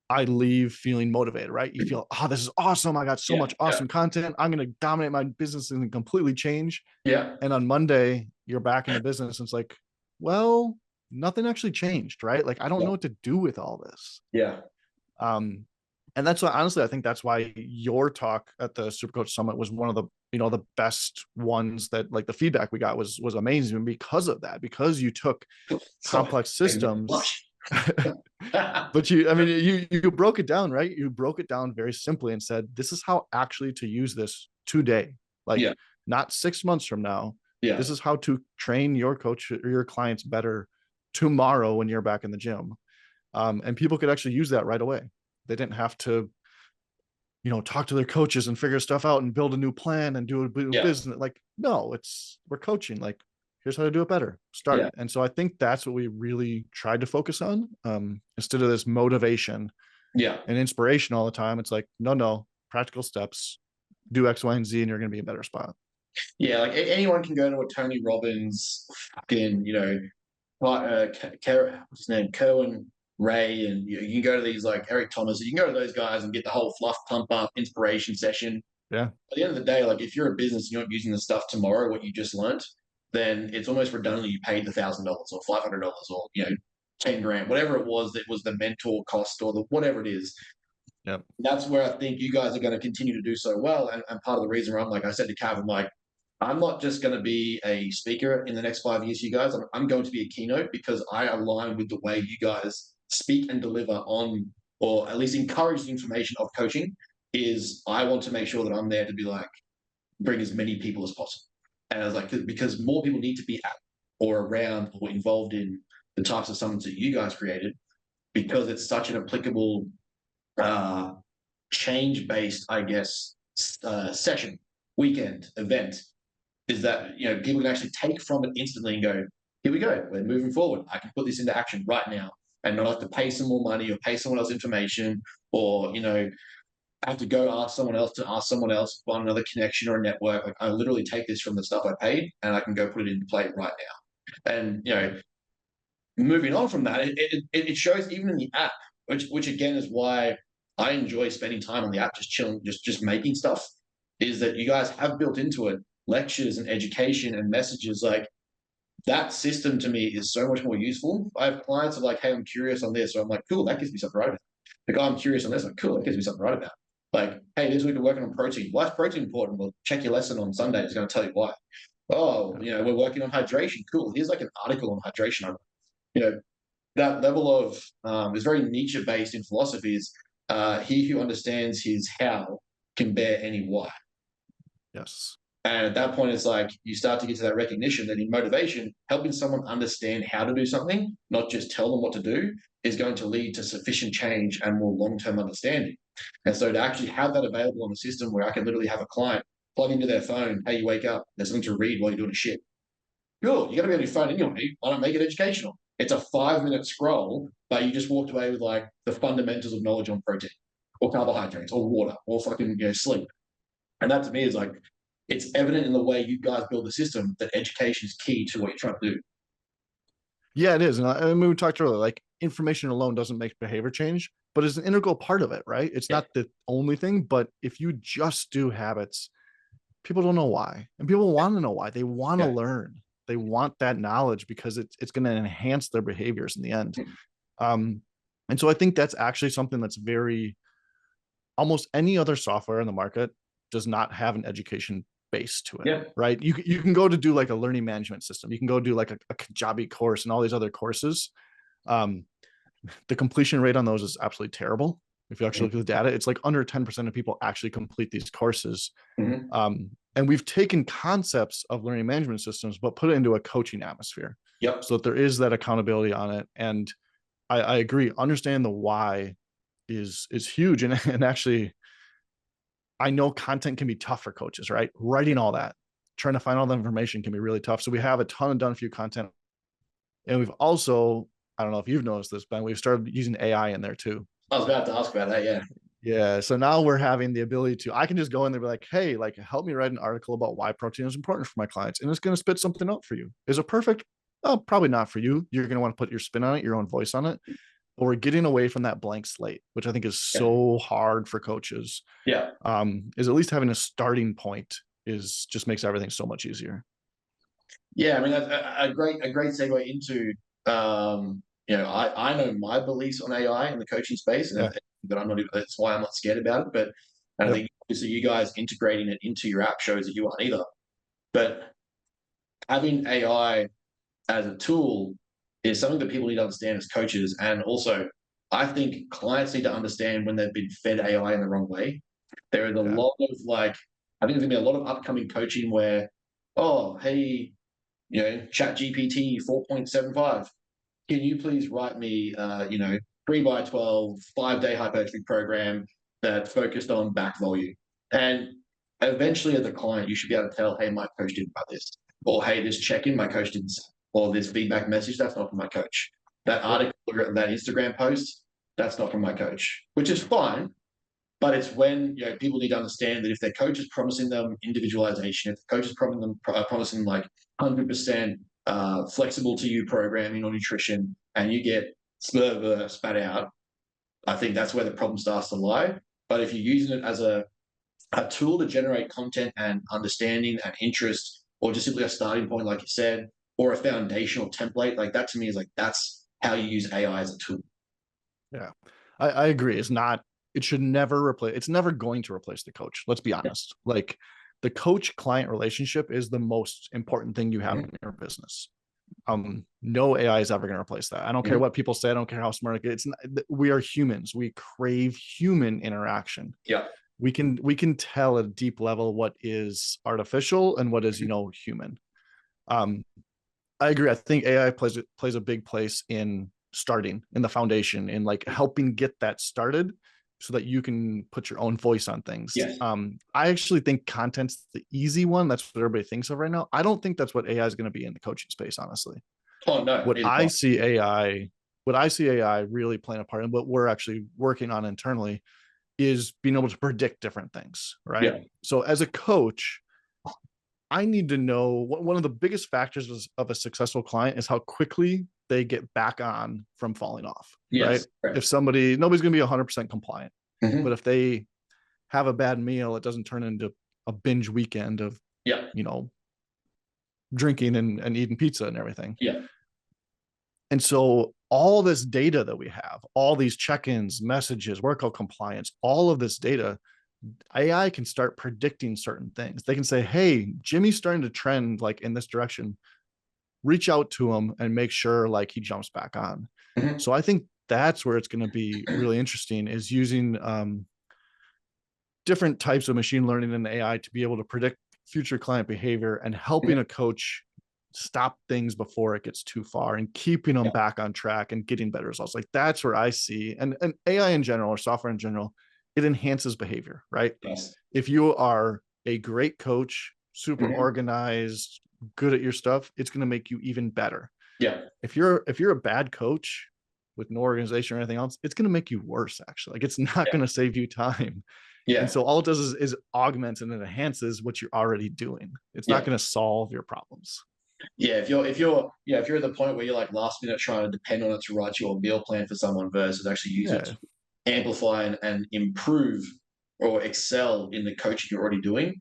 I leave feeling motivated, right? You feel, oh, this is awesome. I got so much awesome content. I'm going to dominate my business and completely change. Yeah. And on Monday, you're back in the business. And it's like, well, nothing actually changed, right? Like, I don't know what to do with all this. Yeah. And that's why, honestly, I think that's why your talk at the Supercoach Summit was one of the, the best ones that like the feedback we got was amazing because of that, because you took complex systems. But you broke it down, right? You broke it down very simply and said, this is how actually to use this today, like not 6 months from now. Yeah. This is how to train your coach or your clients better tomorrow when you're back in the gym. And people could actually use that right away. They didn't have to, talk to their coaches and figure stuff out and build a new plan and do a business. Like, no, we're coaching. Like, here's how to do it better. Start. Yeah. And so I think that's what we really tried to focus on, instead of this motivation and inspiration all the time. It's like, no, practical steps, do X, Y, and Z, and you're going to be in a better spot. Yeah. Like anyone can go to a Tony Robbins fucking, what's his name? Cohen, Ray, and you can go to these like Eric Thomas, you can go to those guys and get the whole fluff pump up inspiration session. Yeah. At the end of the day, like if you're a business and you're not using the stuff tomorrow, what you just learned, then it's almost redundant. You paid the $1,000 or $500 or, 10 grand, whatever it was, that was the mentor cost or the whatever it is. Yep. That's where I think you guys are going to continue to do so well. And part of the reason why I'm like, I said to Cav, I'm like, I'm not just going to be a speaker in the next 5 years, you guys. I'm going to be a keynote because I align with the way you guys speak and deliver on, or at least encourage the information of coaching. Is I want to make sure that I'm there to be like, bring as many people as possible. And I was like, because more people need to be at or around or involved in the types of summits that you guys created, because it's such an applicable change-based, I guess, session, weekend, event, is that, you know, people can actually take from it instantly and go, here we go, we're moving forward. I can put this into action right now and not have to pay some more money or pay someone else information, or, you know, have to go ask someone else to ask someone else on another connection or a network. Like, I literally take this from the stuff I paid and I can go put it into play right now. And, you know, moving on from that, it shows even in the app, which again is why I enjoy spending time on the app, just chilling, just making stuff, is that you guys have built into it lectures and education and messages. Like, that system to me is so much more useful. I have clients who are like, hey, I'm curious on this. So I'm like, cool, that gives me something to write about. Like, oh, I'm curious on this. Like, cool, that gives me something to write about. Like, hey, this week we're working on protein. Why is protein important? Well, check your lesson on Sunday. It's going to tell you why. Oh, you know, we're working on hydration. Cool. Here's like an article on hydration. You know, that level of is very Nietzsche based in philosophy. Is he who understands his how can bear any why. Yes. And at that point, it's like you start to get to that recognition that in motivation, helping someone understand how to do something, not just tell them what to do, is going to lead to sufficient change and more long-term understanding. And so to actually have that available on the system where I can literally have a client plug into their phone, hey, you wake up, there's something to read while you're doing a shit. Cool, you got to be on your phone anyway. Why not make it educational? It's a 5-minute scroll, but you just walked away with like the fundamentals of knowledge on protein or carbohydrates or water or fucking, you know, sleep. And that to me is like, it's evident in the way you guys build the system that education is key to what you're trying to do. Yeah, it is. And I mean, we talked earlier, like information alone doesn't make behavior change, but it's an integral part of it, right? It's not the only thing, but if you just do habits, people don't know why. And people want to know why. They want to learn. They want that knowledge because it's going to enhance their behaviors in the end. And so I think that's actually something that's very, almost any other software in the market does not have an education base to it, right? You can go to do like a learning management system. You can go do like a Kajabi course and all these other courses. The completion rate on those is absolutely terrible. If you actually look at the data, it's like under 10% of people actually complete these courses. And we've taken concepts of learning management systems, but put it into a coaching atmosphere. So that there is that accountability on it. And I agree. Understand the why is huge. And actually, I know content can be tough for coaches, right? Writing all that, trying to find all the information can be really tough. So we have a ton of done for you content. And we've also, I don't know if you've noticed this, Ben, we've started using AI in there too. I was about to ask about that. Yeah. Yeah. So now we're having the ability to, I can just go in there and be like, hey, like, help me write an article about why protein is important for my clients. And it's going to spit something out for you. Is it perfect? Oh, probably not for you. You're going to want to put your spin on it, your own voice on it. But we're getting away from that blank slate, which I think is so hard for coaches. Is at least having a starting point is just makes everything so much easier. Yeah, I mean, that's a great segue into you know, I know my beliefs on AI in the coaching space, and but I'm not. That's why I'm not scared about it. But I think obviously you guys integrating it into your app shows that you aren't either. But having AI as a tool is something that people need to understand as coaches, and also I think clients need to understand when they've been fed AI in the wrong way. There is a lot of like, I think there's gonna be a lot of upcoming coaching where, oh, hey, you know, Chat GPT 4.75. Can you please write me, you know, 3x12 5-day hypertrophy program that focused on back volume? And eventually, as a client, you should be able to tell, hey, my coach didn't write this, or hey, this check-in, my coach didn't, or this feedback message, that's not from my coach. That article or that Instagram post, that's not from my coach, which is fine. But it's when, you know, people need to understand that if their coach is promising them individualization, if the coach is promising like 100% flexible to you programming or nutrition, and you get spat out, I think that's where the problem starts to lie. But if you're using it as a tool to generate content and understanding and interest, or just simply a starting point, like you said, or a foundational template, like that to me is like, that's how you use AI as a tool. Yeah, I agree. It should never replace, it's never going to replace the coach. Let's be honest. Like, the coach client relationship is the most important thing you have in your business. No AI is ever going to replace that. I don't care what people say. I don't care how smart it's not, we are humans. We crave human interaction. We can tell at a deep level what is artificial and what is, you know, human. I agree. I think AI plays a big place in starting, in the foundation, in like helping get that started. so that you can put your own voice on things. Yes. I actually think content's the easy one. That's what everybody thinks of right now. I don't think that's what AI is going to be in the coaching space, honestly. Oh no. What I see AI really playing a part in, what we're actually working on internally, is being able to predict different things, right? Yeah. So as a coach, I need to know one of the biggest factors of a successful client is how quickly they get back on from falling off. Yes. Right? If nobody's going to be 100% compliant, Mhm. but if they have a bad meal, it doesn't turn into a binge weekend of, Yeah. drinking and eating pizza and everything. Yeah. And so all this data that we have, all these check-ins, messages, workout compliance, all of this data, AI can start predicting certain things. They can say, hey, Jimmy's starting to trend like in this direction. Reach out to him and make sure like he jumps back on. Mhm. So I think that's where it's going to be really interesting, is using different types of machine learning and AI to be able to predict future client behavior and helping a coach stop things before it gets too far and keeping them back on track and getting better results. Like that's where I see, and AI in general, or software in general, it enhances behavior, right? Yes. If you are a great coach, super organized, good at your stuff, it's going to make you even better. Yeah. If you're a bad coach with no organization or anything else, it's going to make you worse. Actually, like it's not going to save you time. Yeah. And so all it does is augments and it enhances what you're already doing. It's not going to solve your problems. Yeah, if you're at the point where you're like last minute trying to depend on it to write your meal plan for someone versus actually use it to amplify and improve or excel in the coaching you're already doing,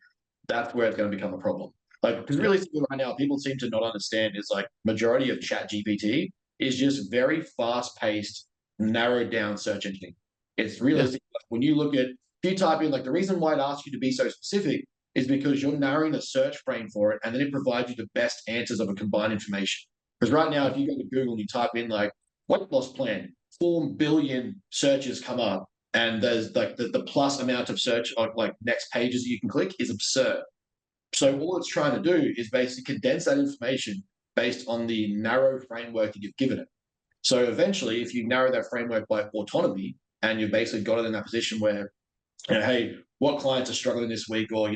that's where it's going to become a problem. Like, because realistically right now, people seem to not understand is like majority of Chat GPT is just very fast paced, narrowed down search engine. It's realistic. When you look at, if you type in, like the reason why it asks you to be so specific is because you're narrowing the search frame for it, and then it provides you the best answers of a combined information. Because right now, if you go to Google and you type in like weight loss plan, 4 billion searches come up, and there's like the plus amount of search on like next pages you can click is absurd. So all it's trying to do is basically condense that information based on the narrow framework that you've given it. So eventually, if you narrow that framework by autonomy, and you've basically got it in that position where, hey, what clients are struggling this week, or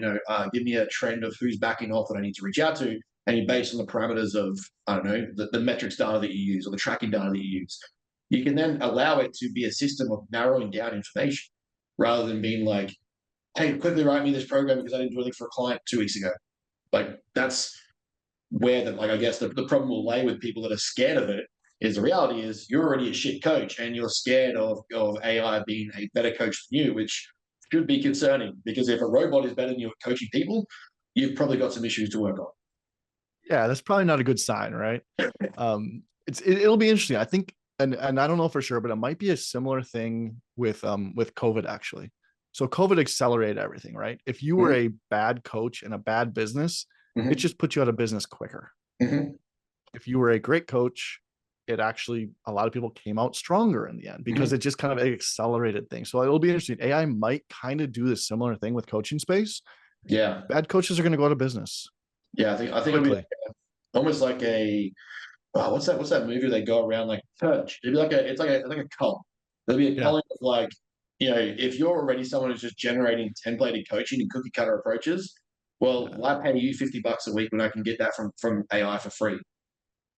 give me a trend of who's backing off that I need to reach out to, and you base on the parameters of, I don't know, the metrics data that you use or the tracking data that you use, you can then allow it to be a system of narrowing down information rather than being like, hey, quickly write me this program because I didn't do anything for a client 2 weeks ago. Like that's where I guess the problem will lay with people that are scared of it. Is the reality is you're already a shit coach and you're scared of AI being a better coach than you, which should be concerning, because if a robot is better than you at coaching people, you've probably got some issues to work on. Yeah, that's probably not a good sign, right? It'll be interesting. I think, and I don't know for sure, but it might be a similar thing with COVID actually. So COVID accelerated everything, right? If you were a bad coach in a bad business, it just put you out of business quicker. If you were a great coach, it actually, a lot of people came out stronger in the end because it just kind of accelerated things. So it'll be interesting. AI might kind of do the similar thing with coaching space. Yeah. Bad coaches are going to go out of business. Yeah. I think it'll be almost like a, what's that movie they go around like church? It'd be it's like a cult. There'll be a cult of like, if you're already someone who's just generating templated coaching and cookie cutter approaches, well, why pay you $50 a week when I can get that from AI for free?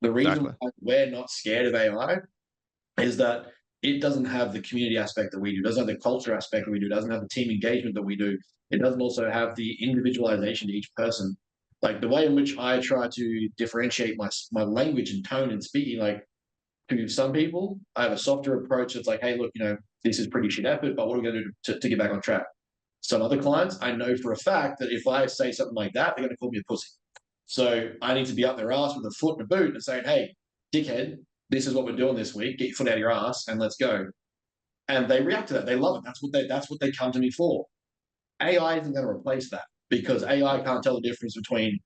The reason why we're not scared of AI is that it doesn't have the community aspect that we do. It doesn't have the culture aspect that we do. It doesn't have the team engagement that we do. It doesn't also have the individualization to each person. Like the way in which I try to differentiate my language and tone and speaking, like to some people, I have a softer approach. It's like, hey, look, this is pretty shit effort, but what are we going to do to get back on track? Some other clients, I know for a fact that if I say something like that, they're going to call me a pussy. So I need to be up their ass with a foot and a boot and saying, hey, dickhead, this is what we're doing this week. Get your foot out of your ass and let's go. And they react to that. They love it. That's what they come to me for. AI isn't going to replace that because AI can't tell the difference between,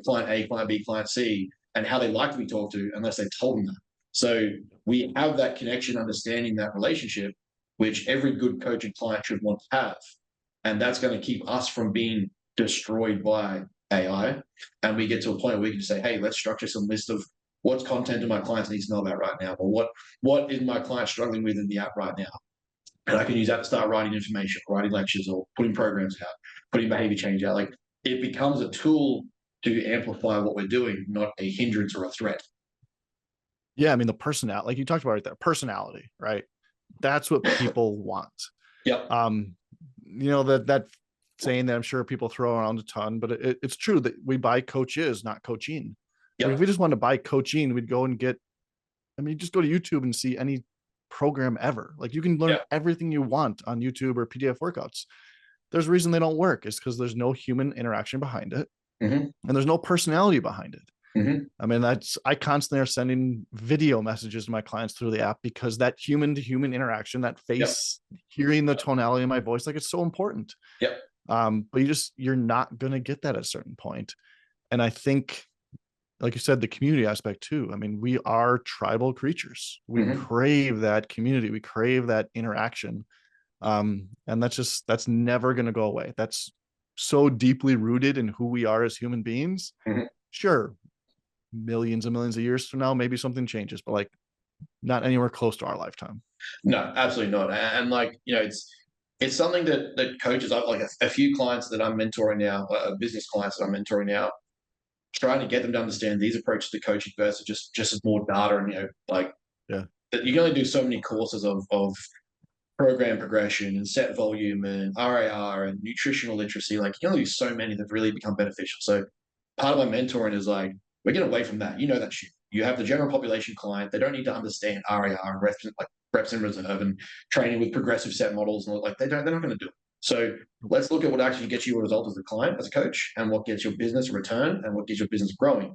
client A, client B, client C, and how they like to be talked to unless they've told them that. So we have that connection, understanding that relationship, which every good coach and client should want to have. And that's going to keep us from being destroyed by AI. And we get to a point where we can say, hey, let's structure some list of what's content do my clients need to know about right now, or what is my client struggling with in the app right now. And I can use that to start writing information, writing lectures, or putting programs out, putting behavior change out. Like, it becomes a tool to amplify what we're doing, not a hindrance or a threat. Yeah, I mean, the personality, like you talked about right there, personality, right? That's what people want. Yep. That saying that I'm sure people throw around a ton, but it's true that we buy coaches, not coaching. Yep. Like if we just want to buy coaching, we'd go and get, just go to YouTube and see any program ever. Like you can learn everything you want on YouTube or PDF workouts. There's a reason they don't work. It's because there's no human interaction behind it. And there's no personality behind it. I constantly are sending video messages to my clients through the app because that human to human interaction, that face, hearing the tonality of my voice, like it's so important. But you're not going to get that at a certain point. And I think, like you said, the community aspect too. I mean, we are tribal creatures. We crave that community. We crave that interaction. And that's never going to go away. That's so deeply rooted in who we are as human beings. Sure, millions and millions of years from now, maybe something changes, but like not anywhere close to our lifetime. No, absolutely not. And like, it's something that coaches, I've like a few clients that I'm mentoring now, business clients that I'm mentoring now, trying to get them to understand these approaches to coaching versus just as more data and, that you can only do so many courses of program progression and set volume and RAR and nutritional literacy. Like, you can only do so many that really become beneficial. So part of my mentoring is like, we're getting away from that. That shit. You have the general population client. They don't need to understand RAR and reps in reserve and training with progressive set models. And like, they're not going to do it. So let's look at what actually gets you a result as a client, as a coach, and what gets your business a return and what gets your business growing.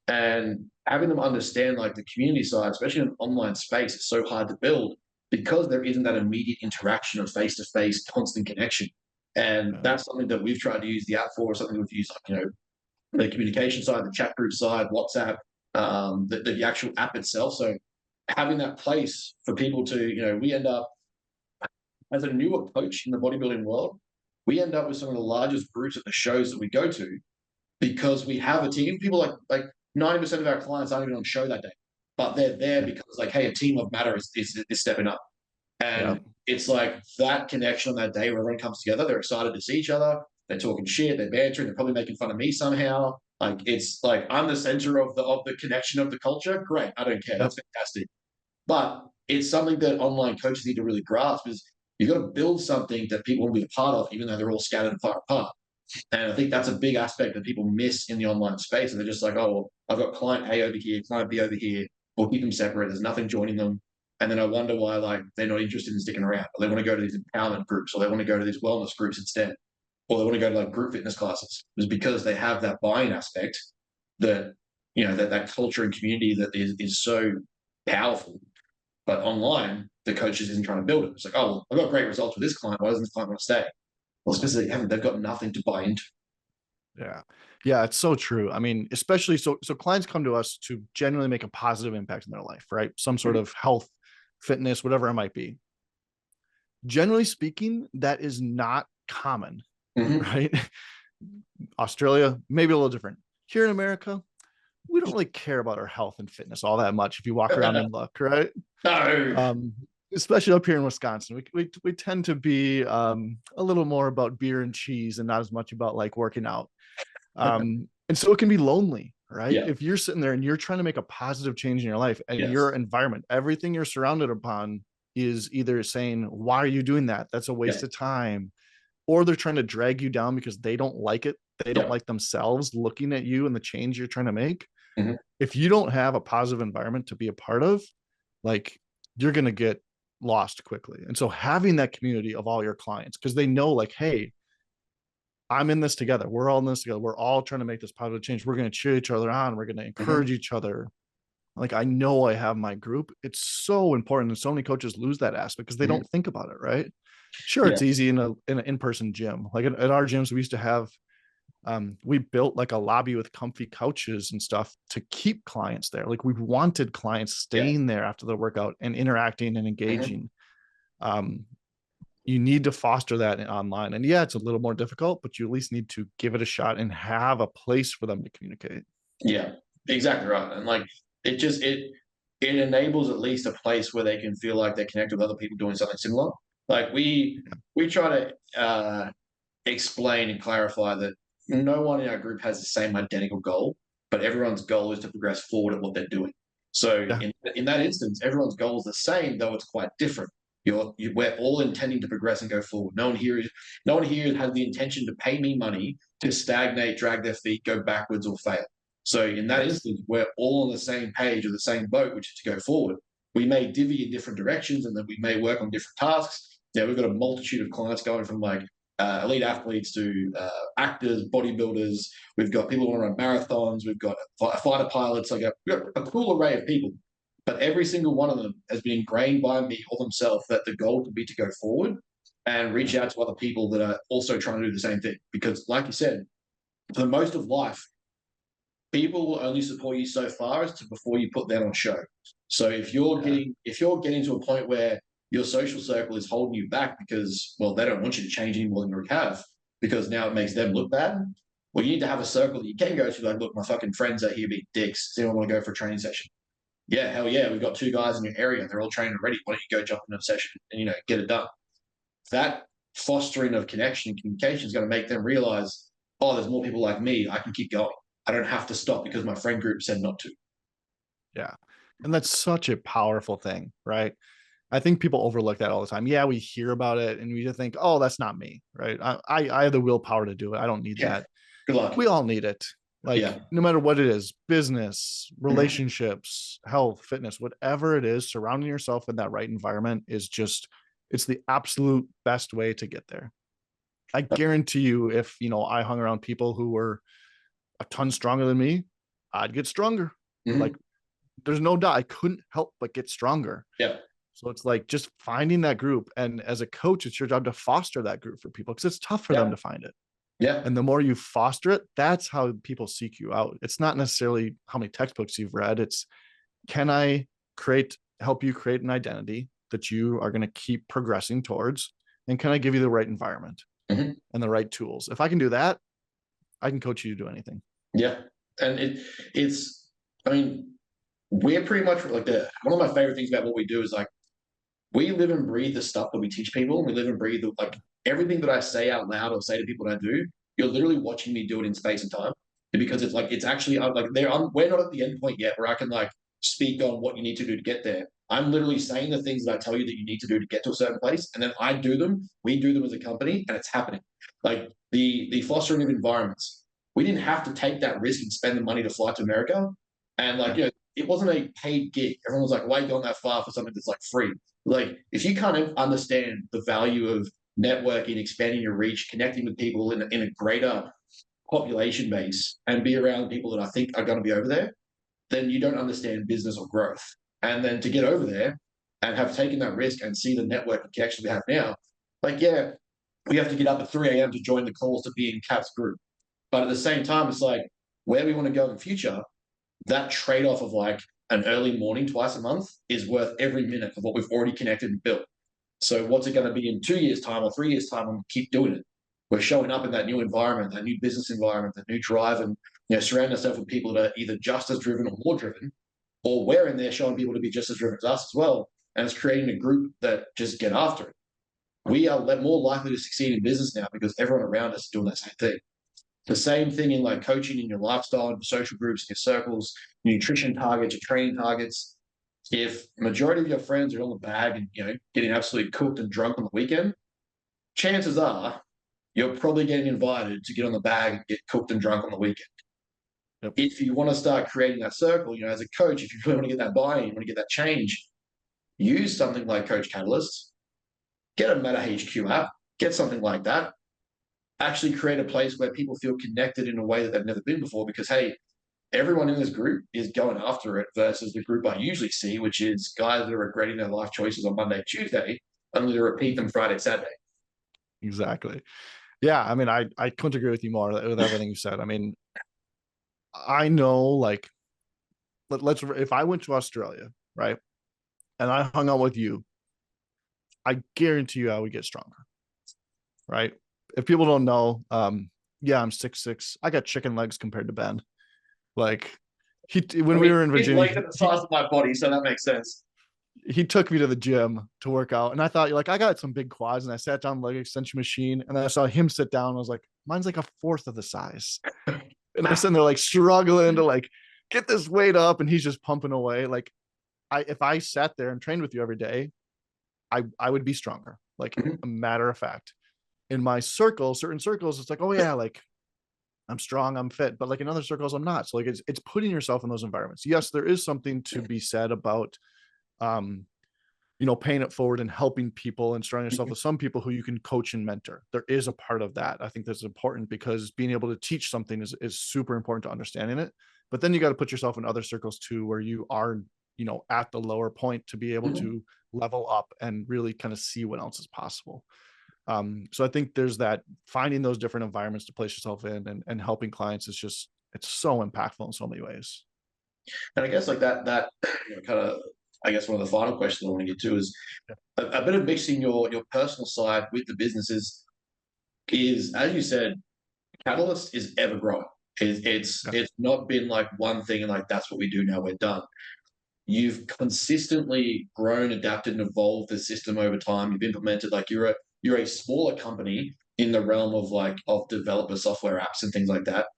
And having them understand like the community side, especially in an online space, is so hard to build because there isn't that immediate interaction of face-to-face constant connection. And that's something that we've tried to use the app for, something we've used, like, the communication side, the chat group side, WhatsApp, the actual app itself. So having that place for people to, we end up, as a newer coach in the bodybuilding world, we end up with some of the largest groups at the shows that we go to because we have a team. People like 90% of our clients aren't even on show that day, but they're there because like, hey, a team of Matter is stepping up. And it's like that connection on that day where everyone comes together, they're excited to see each other, they're talking shit, they're bantering, they're probably making fun of me somehow. Like, it's like I'm the center of the connection of the culture. Great, I don't care. That's fantastic. But it's something that online coaches need to really grasp is you've got to build something that people will be a part of, even though they're all scattered and far apart. And I think that's a big aspect that people miss in the online space. And they're just like, oh, well, I've got client A over here, client B over here. We'll keep them separate. There's nothing joining them. And then I wonder why like they're not interested in sticking around. Or they want to go to these empowerment groups, or they want to go to these wellness groups instead, or they want to go to like group fitness classes. It's because they have that buy-in aspect that, that culture and community that is so powerful. But online, the coaches isn't trying to build it. It's like, oh, well, I've got great results with this client. Why doesn't this client want to stay? Well, it's because they've got nothing to buy into. Yeah, it's so true. I mean, especially so clients come to us to genuinely make a positive impact in their life, right? Some sort of health, fitness, whatever it might be. Generally speaking, that is not common, right? Australia, maybe a little different. Here in America, we don't really care about our health and fitness all that much if you walk around and look, right? No. Especially up here in Wisconsin, we tend to be a little more about beer and cheese and not as much about like working out. And so it can be lonely, right? If you're sitting there and you're trying to make a positive change in your life and your environment, everything you're surrounded upon is either saying, why are you doing that? That's a waste of time. Or they're trying to drag you down because they don't like it. They don't like themselves looking at you and the change you're trying to make. If you don't have a positive environment to be a part of, like, you're going to get lost quickly. And so having that community of all your clients, because they know like, hey, I'm in this together. We're all in this together. We're all trying to make this positive change. We're going to cheer each other on. We're going to encourage each other. Like, I know I have my group. It's so important. And so many coaches lose that aspect because they don't think about it, right? Sure, it's easy in an in-person gym. Like at our gyms, we used to have, we built like a lobby with comfy couches and stuff to keep clients there. Like, we wanted clients staying there after the workout and interacting and engaging. You need to foster that online. And yeah, it's a little more difficult, but you at least need to give it a shot and have a place for them to communicate. Yeah, exactly right. And like, it enables at least a place where they can feel like they're connected with other people doing something similar. Like we try to explain and clarify that no one in our group has the same identical goal, but everyone's goal is to progress forward at what they're doing. So Yeah. in that instance, everyone's goal is the same, though it's quite different. We're all intending to progress and go forward. No one here has the intention to pay me money to stagnate, drag their feet, go backwards, or fail. So in that instance, we're all on the same page or the same boat, which is to go forward. We may divvy in different directions, and then we may work on different tasks. We've got a multitude of clients going from like elite athletes to actors, bodybuilders. We've got people who want to run marathons. We've got fighter pilots. We've got a cool array of people. But every single one of them has been ingrained by me or themselves that the goal would be to go forward and reach out to other people that are also trying to do the same thing. Because, like you said, for most of life, people will only support you so far as to before you put them on show. So if you're getting to a point where your social circle is holding you back because, well, they don't want you to change any more than you already have because now it makes them look bad. Well, you need to have a circle that you can go to, like, look, my fucking friends are here being dicks. Does anyone want to go for a training session? Yeah, hell yeah. We've got 2 guys in your area. They're all trained already. Why don't you go jump into a session and, get it done? That fostering of connection and communication is going to make them realize, oh, there's more people like me. I can keep going. I don't have to stop because my friend group said not to. Yeah. And that's such a powerful thing, right? I think people overlook that all the time. Yeah, we hear about it and we just think, oh, that's not me, right? I have the willpower to do it. I don't need that. Good luck. We all need it. Like, no matter what it is, business, relationships, health, fitness, whatever it is, surrounding yourself in that right environment is just, it's the absolute best way to get there. I guarantee you, if, I hung around people who were a ton stronger than me, I'd get stronger. Like, there's no doubt I couldn't help but get stronger. Yeah. So it's like just finding that group. And as a coach, it's your job to foster that group for people because it's tough for them to find it. Yeah. And the more you foster it, that's how people seek you out. It's not necessarily how many textbooks you've read. It's, can I help you create an identity that you are going to keep progressing towards? And can I give you the right environment and the right tools? If I can do that, I can coach you to do anything. Yeah. And we're pretty much like one of my favorite things about what we do is like, we live and breathe the stuff that we teach people. And we live and breathe like everything that I say out loud or say to people that I do, you're literally watching me do it in space and time because it's actually like we're not at the end point yet where I can like speak on what you need to do to get there. I'm literally saying the things that I tell you that you need to do to get to a certain place. And then I do them. We do them as a company and it's happening. Like the fostering of environments. We didn't have to take that risk and spend the money to fly to America. And like, it wasn't a paid gig. Everyone was like, why are you going that far for something that's like free? Like, if you kind of understand the value of networking, expanding your reach, connecting with people in a greater population base and be around people that I think are going to be over there, then you don't understand business or growth. And then to get over there and have taken that risk and see the network and connections we have now, like, yeah, we have to get up at 3 a.m. to join the calls to be in Cap's group. But at the same time, it's like where we want to go in the future, that trade-off of like an early morning twice a month is worth every minute of what we've already connected and built. So what's it going to be in 2 years' time or 3 years' time when we keep doing it? We're showing up in that new environment, that new business environment, that new drive, and surround ourselves with people that are either just as driven or more driven, or we're in there showing people to be just as driven as us as well. And it's creating a group that just get after it. We are more likely to succeed in business now because everyone around us is doing that same thing. The same thing in like coaching, in your lifestyle, in your social groups, in your circles, your nutrition targets, your training targets. If majority of your friends are on the bag and getting absolutely cooked and drunk on the weekend, chances are you're probably getting invited to get on the bag and get cooked and drunk on the weekend. Yep. If you want to start creating that circle, as a coach, if you really want to get that buy-in, you want to get that change, use something like Coach Catalyst, get a Matter HQ app, get something like that. Actually create a place where people feel connected in a way that they've never been before because, hey, everyone in this group is going after it versus the group I usually see, which is guys that are regretting their life choices on Monday, Tuesday, only to repeat them Friday, Saturday. Exactly. Yeah. I mean, I couldn't agree with you more with everything you said. I mean, I know, like, if I went to Australia, right, and I hung out with you, I guarantee you I would get stronger, right? If people don't know, I'm 6'6". I got chicken legs compared to Ben. Like, we were in Virginia, he's like the size of my body, so that makes sense. he took me to the gym to work out, and I thought, like, I got some big quads, and I sat down leg extension machine, and then I saw him sit down. I was like, mine's like a fourth of the size, and I'm sitting there like struggling to like get this weight up, and he's just pumping away. Like, if I sat there and trained with you every day, I would be stronger. Like, a matter of fact, in my circle, certain circles, it's like, oh yeah, like I'm strong, I'm fit, but like in other circles, I'm not. So like it's putting yourself in those environments. Yes, there is something to be said about um paying it forward and helping people and surrounding yourself with some people who you can coach and mentor. There is a part of that. I think that's important, because being able to teach something is super important to understanding it. But then you got to put yourself in other circles too, where you are, at the lower point, to be able to level up and really kind of see what else is possible. So I think there's that, finding those different environments to place yourself in, and helping clients is just, it's so impactful in so many ways. And I guess like that kind of, I guess one of the final questions I want to get to is a bit of mixing your personal side with the businesses is, as you said, Catalyst is ever growing. It's not been like one thing and like that's what we do now, we're done. You've consistently grown, adapted, and evolved the system over time. You've implemented, like, you're a smaller company in the realm of developer software apps and things like that.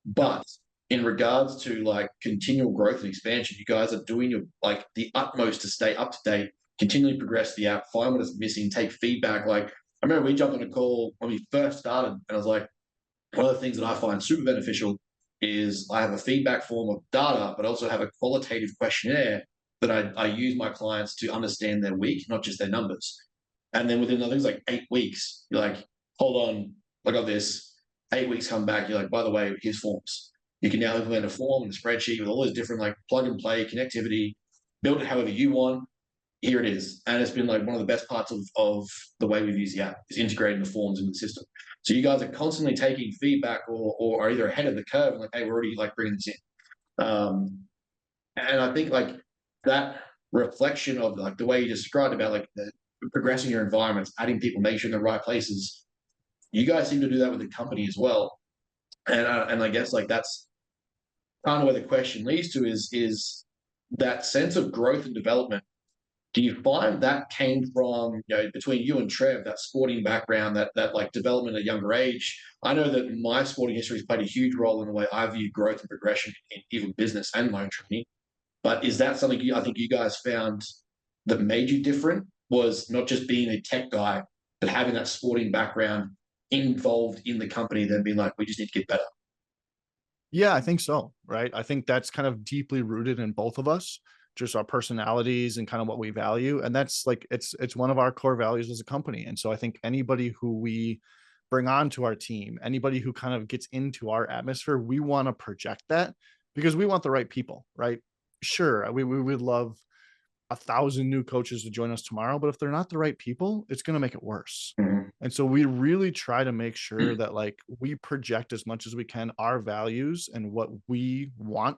But in regards to like continual growth and expansion, you guys are doing your like the utmost to stay up to date, continually progress the app, find what is missing, take feedback. Like, I remember we jumped on a call when we first started, and I was like, one of the things that I find super beneficial is I have a feedback form of data, but also have a qualitative questionnaire that I use my clients to understand their week, not just their numbers. And then within, I think it's like 8 weeks, you're like, hold on, I got this. 8 weeks come back, you're like, by the way, here's forms. You can now implement a form and a spreadsheet with all those different like plug and play connectivity, build it however you want. Here it is. And it's been like one of the best parts of the way we've used the app is integrating the forms into the system. So you guys are constantly taking feedback or are either ahead of the curve and like, hey, we're already like bringing this in. And I think like that reflection of like the way you described about like the progressing your environments, adding people, making sure in the right places, you guys seem to do that with the company as well. And I guess like that's kind of where the question leads to is that sense of growth and development. Do you find that came from, between you and Trev, that sporting background, that like development at a younger age? I know that my sporting history has played a huge role in the way I view growth and progression in even business and my own training. But is that something I think you guys found that made you different, was not just being a tech guy, but having that sporting background involved in the company, then being like, we just need to get better? Yeah, I think so. Right. I think that's kind of deeply rooted in both of us, just our personalities and kind of what we value. And that's like, it's one of our core values as a company. And so I think anybody who we bring on to our team, anybody who kind of gets into our atmosphere, we want to project that, because we want the right people, right? Sure. We would love 1,000 new coaches to join us tomorrow, but if they're not the right people, it's going to make it worse. Mhm. And so we really try to make sure that like we project as much as we can our values and what we want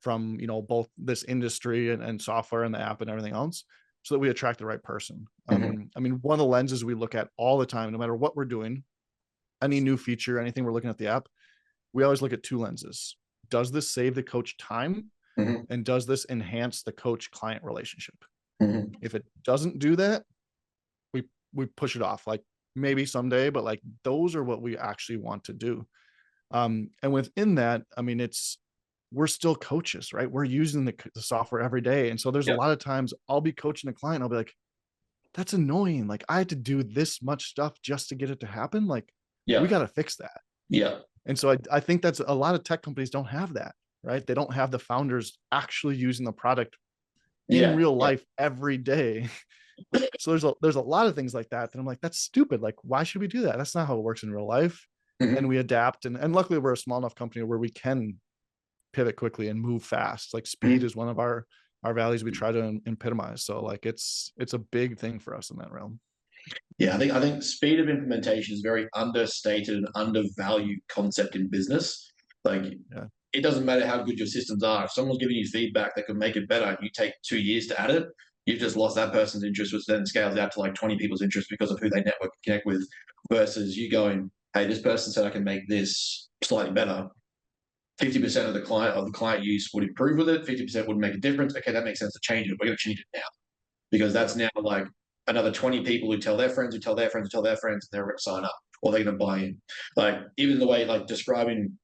from, both this industry and software and the app and everything else, so that we attract the right person. Mhm. I mean, one of the lenses we look at all the time, no matter what we're doing, any new feature, anything we're looking at the app, we always look at two lenses. Does this save the coach time? Mhm. And does this enhance the coach client relationship? Mhm. If it doesn't do that, we push it off, like maybe someday, but like those are what we actually want to do. And within that, I mean, we're still coaches, right? We're using the software every day. And so there's a Yeah. lot of times I'll be coaching a client, I'll be like, that's annoying. Like, I had to do this much stuff just to get it to happen. Like, we Yeah. got to fix that. Yeah. And so I think that's, a lot of tech companies don't have that, right? They don't have the founders actually using the product in Yeah. real Yeah. life every day. So there's a lot of things like that I'm like, that's stupid. Like, why should we do that? That's not how it works in real life. And Mhm. we adapt, and luckily we're a small enough company where we can pivot quickly and move fast. Like, speed Mhm. is one of our values we try to epitomize. So like it's a big thing for us in that realm. Yeah, I think speed of implementation is a very understated and undervalued concept in business. Like, Yeah. it doesn't matter how good your systems are. If someone's giving you feedback that could make it better and you take 2 years to add it, you've just lost that person's interest, which then scales out to like 20 people's interest because of who they network and connect with, versus you going, hey, this person said I can make this slightly better. 50% of the client use would improve with it, 50% would make a difference. Okay, that makes sense to change it. We're going to change it now. because that's now like another 20 people who tell their friends, who tell their friends, who tell their friends, and they're going to sign up or they're going to buy in. Like even the way like describing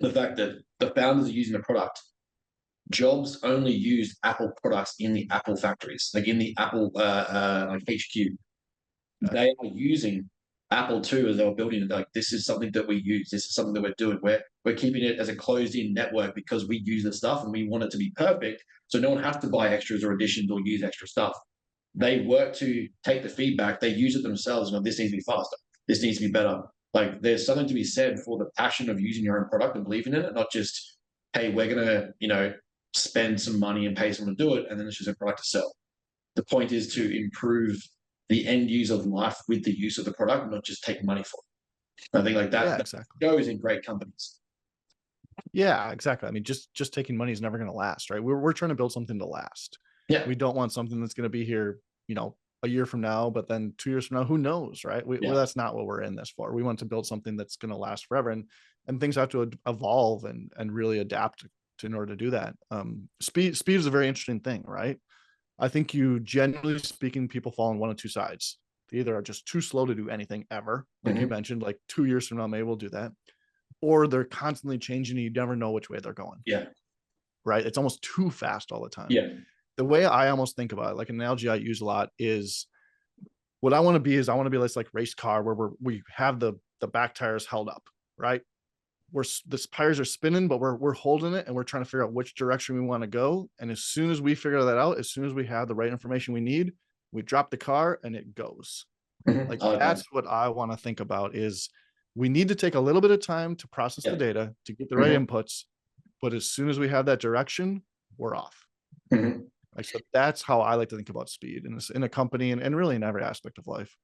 the fact that the founders are using the product. Jobs only used Apple products in the Apple factories, like in the Apple like HQ. They are using Apple too as they were building it. Like this is something that we use. This is something that we're doing. We're keeping it as a closed-in network because we use the stuff and we want it to be perfect. So no one has to buy extras or additions or use extra stuff. They work to take the feedback. They use it themselves. And go, this needs to be faster. This needs to be better. Like there's something to be said for the passion of using your own product and believing in it, not just, hey, we're gonna, spend some money and pay someone to do it, and then it's just a product to sell. The point is to improve the end user's life with the use of the product, not just take money for it. I think like that, Yeah, that exactly. goes in great companies. Yeah, exactly. I mean, just taking money is never going to last, right? We're trying to build something to last. Yeah. We don't want something that's going to be here, a year from now, but then 2 years from now, who knows, right? Well, that's not what we're in this for. We want to build something that's going to last forever, and things have to evolve and really adapt to in order to do that. Speed is a very interesting thing, right? I think you, generally speaking, people fall on one of two sides. They either are just too slow to do anything ever, like you mentioned, like 2 years from now, maybe we'll do that, or they're constantly changing and you never know which way they're going. Yeah. Right. It's almost too fast all the time. Yeah. The way I almost think about it, like an analogy I use a lot, is what I want to be is I want to be this like race car where we have the back tires held up, right? The tires are spinning, but we're holding it and we're trying to figure out which direction we want to go. And as soon as we figure that out, as soon as we have the right information we need, we drop the car and it goes. Like that's what I want to think about is we need to take a little bit of time to process the data to get the right inputs. But as soon as we have that direction, we're off. Like, so that's how I like to think about speed in a company and really in every aspect of life.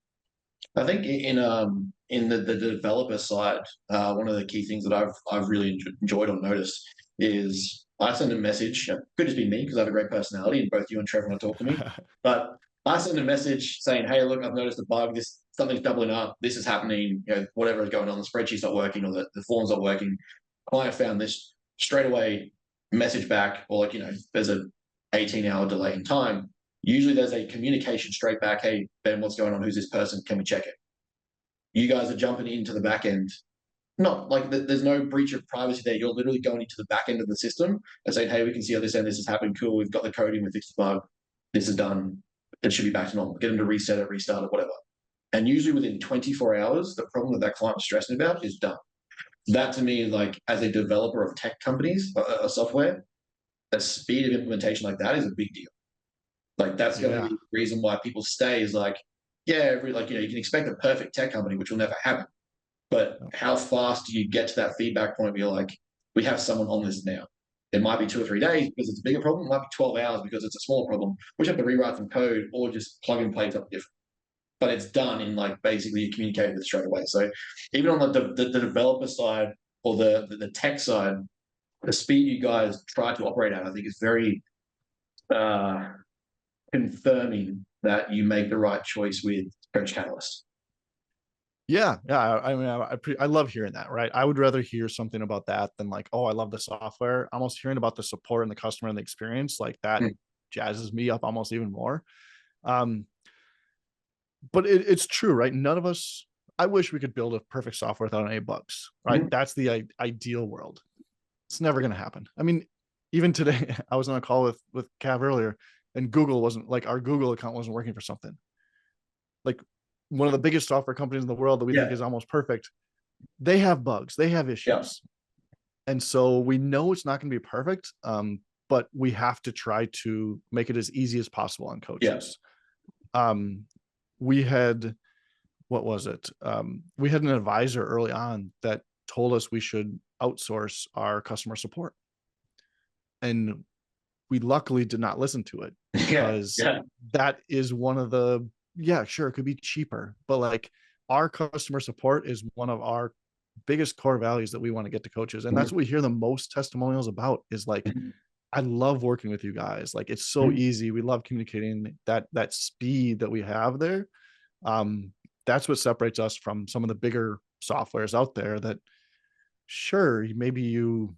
I think in the developer side, one of the key things that I've really enjoyed or noticed is I send a message. It could just be me because I have a great personality, and both you and Trevor want to talk to me. But I send a message saying, "Hey, look, I've noticed a bug. Something's doubling up. This is happening. Whatever is going on. The spreadsheet's not working, or the form's not working. Client found this straight away. Message back, or there's a 18-hour delay in time." Usually there's a communication straight back. Hey, Ben, what's going on? Who's this person? Can we check it? You guys are jumping into the back end. Not like there's no breach of privacy there. You're literally going into the back end of the system and saying, hey, we can see on this end, this has happened. Cool. We've got the coding. We fixed the bug. This is done. It should be back to normal. Get them to reset it, restart it, whatever. And usually within 24 hours, the problem that client was stressing about is done. That to me, like as a developer of tech companies, software, the speed of implementation like that is a big deal. Like that's going to be the reason why people stay is like, you can expect a perfect tech company, which will never happen. But how fast do you get to that feedback point where you're like, we have someone on this now? It might be 2 or 3 days because it's a bigger problem. It might be 12 hours because it's a smaller problem, which have to rewrite some code or just plug and play something different. But it's done in like basically you communicate with it straight away. So even on the developer side or the tech side, the speed you guys try to operate at, I think is very confirming that you make the right choice with Coach Catalyst. Yeah. I mean, I love hearing that, right? I would rather hear something about that than like, oh, I love the software. Almost hearing about the support and the customer and the experience, like that jazzes me up almost even more. But it's true, right? None of us, I wish we could build a perfect software without any bugs, right? That's the ideal world. It's never going to happen. I mean, even today, I was on a call with Cav earlier, and Google wasn't like our Google account wasn't working for something. Like one of the biggest software companies in the world that we think is almost perfect, they have bugs, they have issues. And so we know it's not going to be perfect, but we have to try to make it as easy as possible on coaches. We had, what was it? We had an advisor early on that told us we should outsource our customer support. And we luckily did not listen to it because that is one of the, sure, it could be cheaper, but like our customer support is one of our biggest core values that we want to get to coaches. And that's what we hear the most testimonials about is like, I love working with you guys. Like, it's so easy. We love communicating that speed that we have there. That's what separates us from some of the bigger softwares out there that sure, maybe you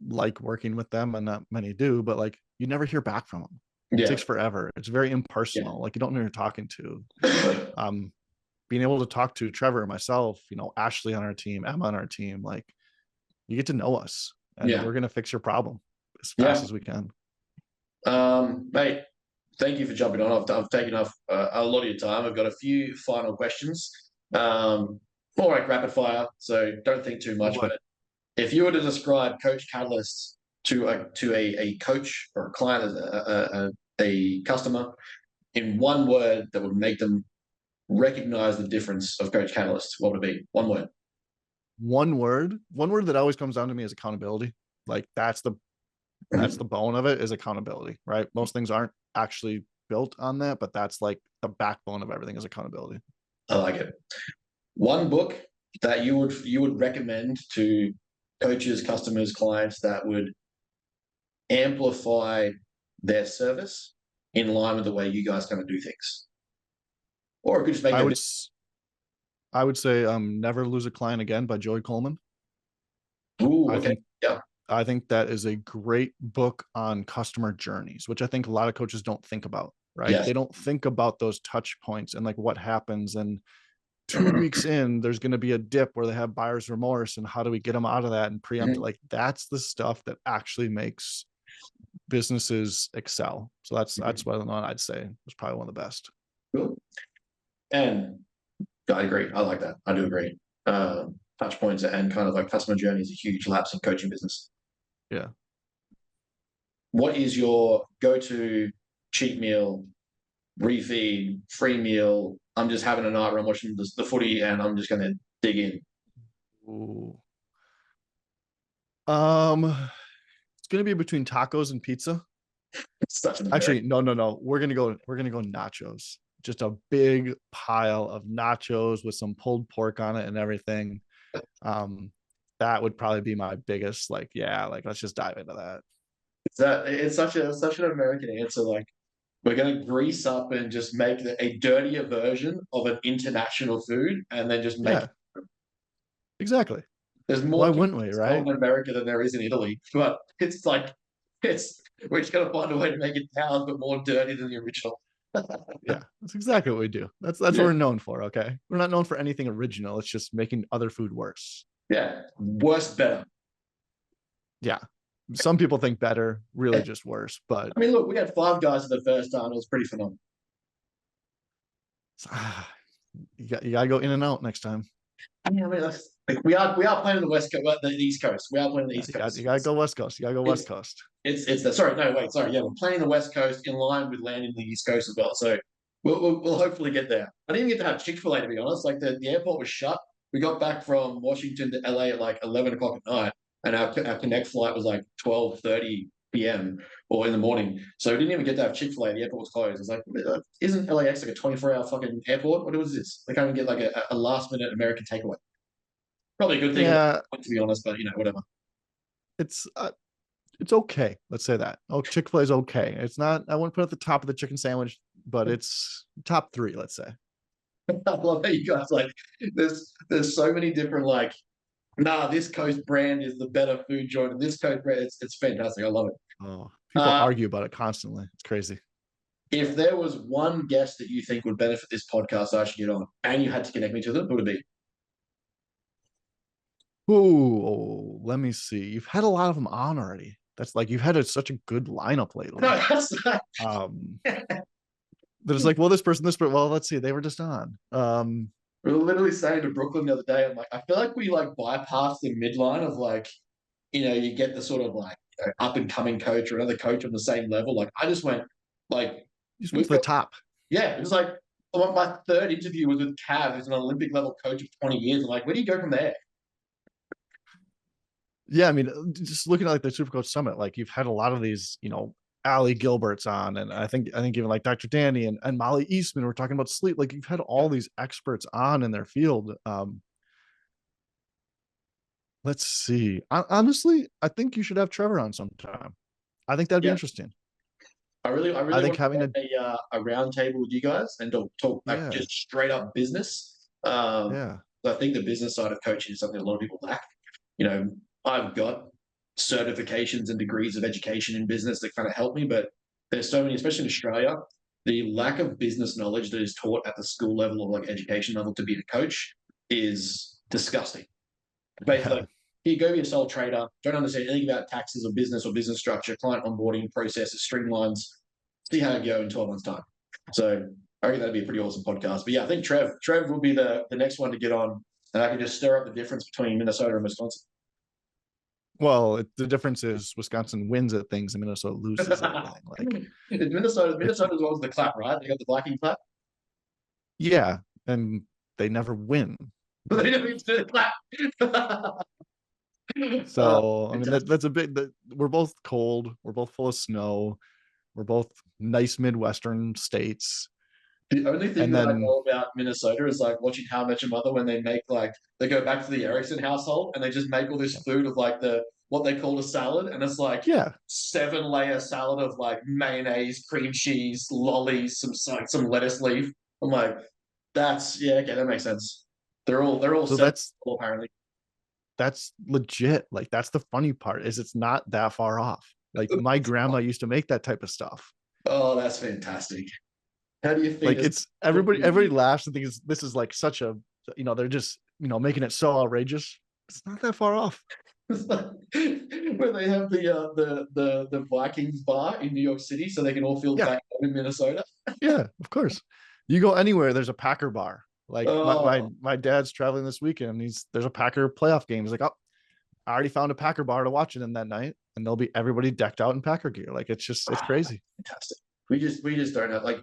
like working with them and not many do, but like you never hear back from them. It Yeah. takes forever. It's very impersonal. Like you don't know who you're talking to. Being able to talk to Trevor, myself, Ashley on our team, Emma on our team, like you get to know us, and Yeah. we're gonna fix your problem as Yeah. fast as we can. Mate, thank you for jumping on. I've taken off a lot of your time. I've got a few final questions. More like rapid fire, so don't think too much. What? But if you were to describe Coach Catalyst to a coach or a client, a customer, in one word that would make them recognize the difference of Coach Catalyst, what would it be? One word. One word that always comes down to me is accountability. Like that's the bone of it, is accountability, right? Most things aren't actually built on that, but that's like the backbone of everything is accountability. I like it. One book that you would recommend to coaches, customers, clients that would amplify their service in line with the way you guys kind of do things, or it could just make I would say Never Lose a Client Again by Joey Coleman. Ooh, okay. I think that is a great book on customer journeys, which I think a lot of coaches don't think about, right? Yes. They don't think about those touch points and like what happens. And 2 weeks in, there's going to be a dip where they have buyer's remorse, and how do we get them out of that and preempt it? Like that's the stuff that actually makes businesses excel. So that's what I'd say was probably one of the best. Cool. And I agree. I like that. I do agree. Touch points and kind of like customer journey is a huge lapse in coaching business. Yeah. What is your go-to cheat meal, refeed, free meal? I'm just having a night where I'm watching the footy and I'm just going to dig in. Ooh. It's gonna be between tacos and pizza. Actually, no. We're gonna go nachos. Just a big pile of nachos with some pulled pork on it and everything. That would probably be my biggest, like, let's just dive into that. It's such an American answer. Like, we're gonna grease up and just make a dirtier version of an international food, and then just make. Exactly. There's more. Why wouldn't we, right? In America than there is in Italy, but it's like we're just gonna find a way to make it pounds, but more dirty than the original. Yeah, that's exactly what we do. That's what we're known for. Okay, we're not known for anything original. It's just making other food worse. Yeah, worse, better. Yeah, some people think better, really just worse. But I mean, look, we had 5 guys for the first time. It was pretty phenomenal. You gotta go in and out next time. I mean, like we are playing the West Coast, the East Coast. We are playing the East Coast. You gotta go West Coast. You gotta go West Coast. It's the sorry, no, wait, sorry. Yeah, we're playing the West Coast in line with landing the East Coast as well. So we'll hopefully get there. I didn't even get to have Chick-fil-A, to be honest. Like the airport was shut. We got back from Washington to LA at like 11 o'clock at night, and our connect flight was like 12:30 p.m. or in the morning. So we didn't even get to have Chick-fil-A. The airport was closed. It's like, isn't LAX like a 24-hour fucking airport? What was this? They can't even get like a last-minute American takeaway. Probably a good thing, to be honest, but whatever. It's okay. Let's say that. Oh, Chick-fil-A is okay. It's not, I wouldn't put it at the top of the chicken sandwich, but it's top 3, let's say. I love how you guys like there's so many different like, this Coast brand is the better food joint, and this Coast brand, it's fantastic. I love it. Oh, people argue about it constantly. It's crazy. If there was one guest that you think would benefit this podcast, I should get on, and you had to connect me to them, who would it be? Oh, let me see. You've had a lot of them on already. That's like you've had such a good lineup lately. No, that's not. There's like, well, this person. Well, let's see. They were just on. We were literally saying to Brooklyn the other day, I'm like, I feel like we like bypassed the midline of like, you get the sort of like up and coming coach or another coach on the same level. Like I just went like you just went to the top. Yeah, it was like my 3rd interview was with Cav, who's an Olympic level coach of 20 years. I'm like, where do you go from there? Yeah, I mean, just looking at like the Supercoach Summit, like you've had a lot of these, Ali Gilbert's on, and I think even like Dr. Danny and Molly Eastman were talking about sleep. Like you've had all these experts on in their field. Let's see. Honestly, I think you should have Trevor on sometime. I think that'd be interesting. I really think having a round table with you guys and talk like just straight up business. I think the business side of coaching is something a lot of people lack. I've got certifications and degrees of education in business that kind of help me, but there's so many, especially in Australia, the lack of business knowledge that is taught at the school level or like education level to be a coach is disgusting. Basically, Yeah. like, you go be a sole trader, don't understand anything about taxes or business structure, client onboarding processes, streamlines. See how you go in 12 months' time. So I reckon that'd be a pretty awesome podcast. But yeah, I think Trev will be the next one to get on, and I can just stir up the difference between Minnesota and Wisconsin. Well, the difference is Wisconsin wins at things and Minnesota loses at everything. Like Minnesota's always the clap, right? They got the Viking clap. yeah, and they never win. But they never even do the clap. So I mean that's a big. We're both cold. We're both full of snow. We're both nice Midwestern states. The only thing And that I then know about Minnesota is like watching How I Met Your Mother when they make like they go back to the Erickson household and they just make all this food of like the what they call a salad, and it's like yeah, 7-layer salad of like mayonnaise, cream cheese, lollies, some lettuce leaf. I'm like, that's yeah, okay, that makes sense. They're all so set apparently. that's legit. Like that's the funny part is it's not that far off. Like my grandma used to make that type of stuff. Oh, that's fantastic. How do you feel? Like it's everybody laughs and thinks this is like such a, they're just, making it so outrageous. It's not that far off. Where they have the Vikings bar in New York City so they can all feel back home in Minnesota. Yeah, of course. You go anywhere, there's a Packer bar. Like Oh. my dad's traveling this weekend. There's a Packer playoff game. He's like, oh, I already found a Packer bar to watch it in that night, and there'll be everybody decked out in Packer gear. Like it's crazy. Fantastic. We just don't have like,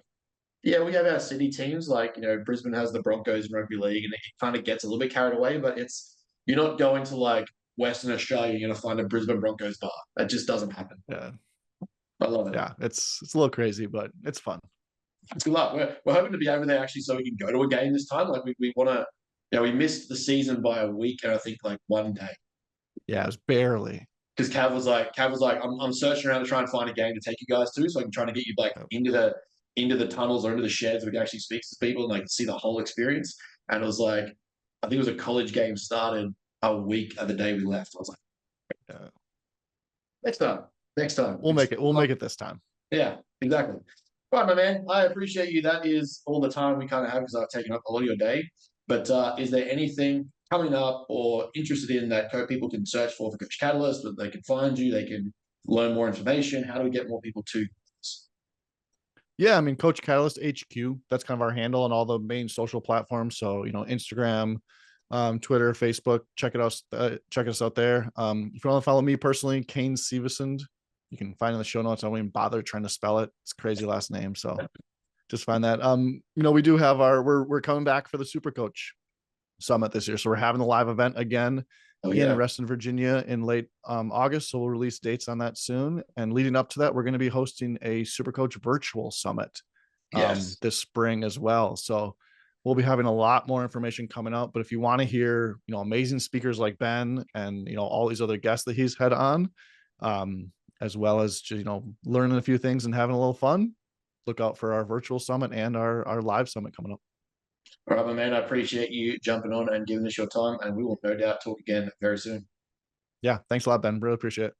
yeah, we have our city teams, like, Brisbane has the Broncos in rugby league, and it kind of gets a little bit carried away, but you're not going to like Western Australia, you're going to find a Brisbane Broncos bar. That just doesn't happen. Yeah. I love it. Yeah. It's a little crazy, but it's fun. Good luck. We're hoping to be over there actually so we can go to a game this time. Like we want to, we missed the season by a week and I think like one day. Yeah, it was barely. Because Cav was like, I'm searching around to try and find a game to take you guys to, so I can try to get you like into the tunnels or into the sheds where we can actually speak to people and like see the whole experience. And it was like, I think it was a college game started a week of the day we left. I was like, yeah. Next time. We'll make it this time. Yeah, exactly. All right, my man. I appreciate you. That is all the time we kind of have because I've taken up a lot of your day. But is there anything coming up or interested in that people can search for Coach Catalyst, that they can find you, they can learn more information? How do we get more people to this? Yeah, I mean, Coach Catalyst HQ, that's kind of our handle on all the main social platforms. So, Instagram, Twitter, Facebook, check us out there. If you want to follow me personally, Kane Sivesind, you can find in the show notes. I won't even bother trying to spell it. It's a crazy last name. So just find that. We do have we're coming back for the Supercoach Summit this year. So we're having the live event again in Reston, Virginia in late August. So we'll release dates on that soon. And leading up to that, we're going to be hosting a Supercoach Virtual Summit this spring as well. So we'll be having a lot more information coming out. But if you want to hear, amazing speakers like Ben and, all these other guests that he's had on, as well as just, learning a few things and having a little fun, look out for our virtual summit and our live summit coming up. All right, my man, I appreciate you jumping on and giving us your time, and we will no doubt talk again very soon. Yeah, thanks a lot, Ben. Really appreciate it.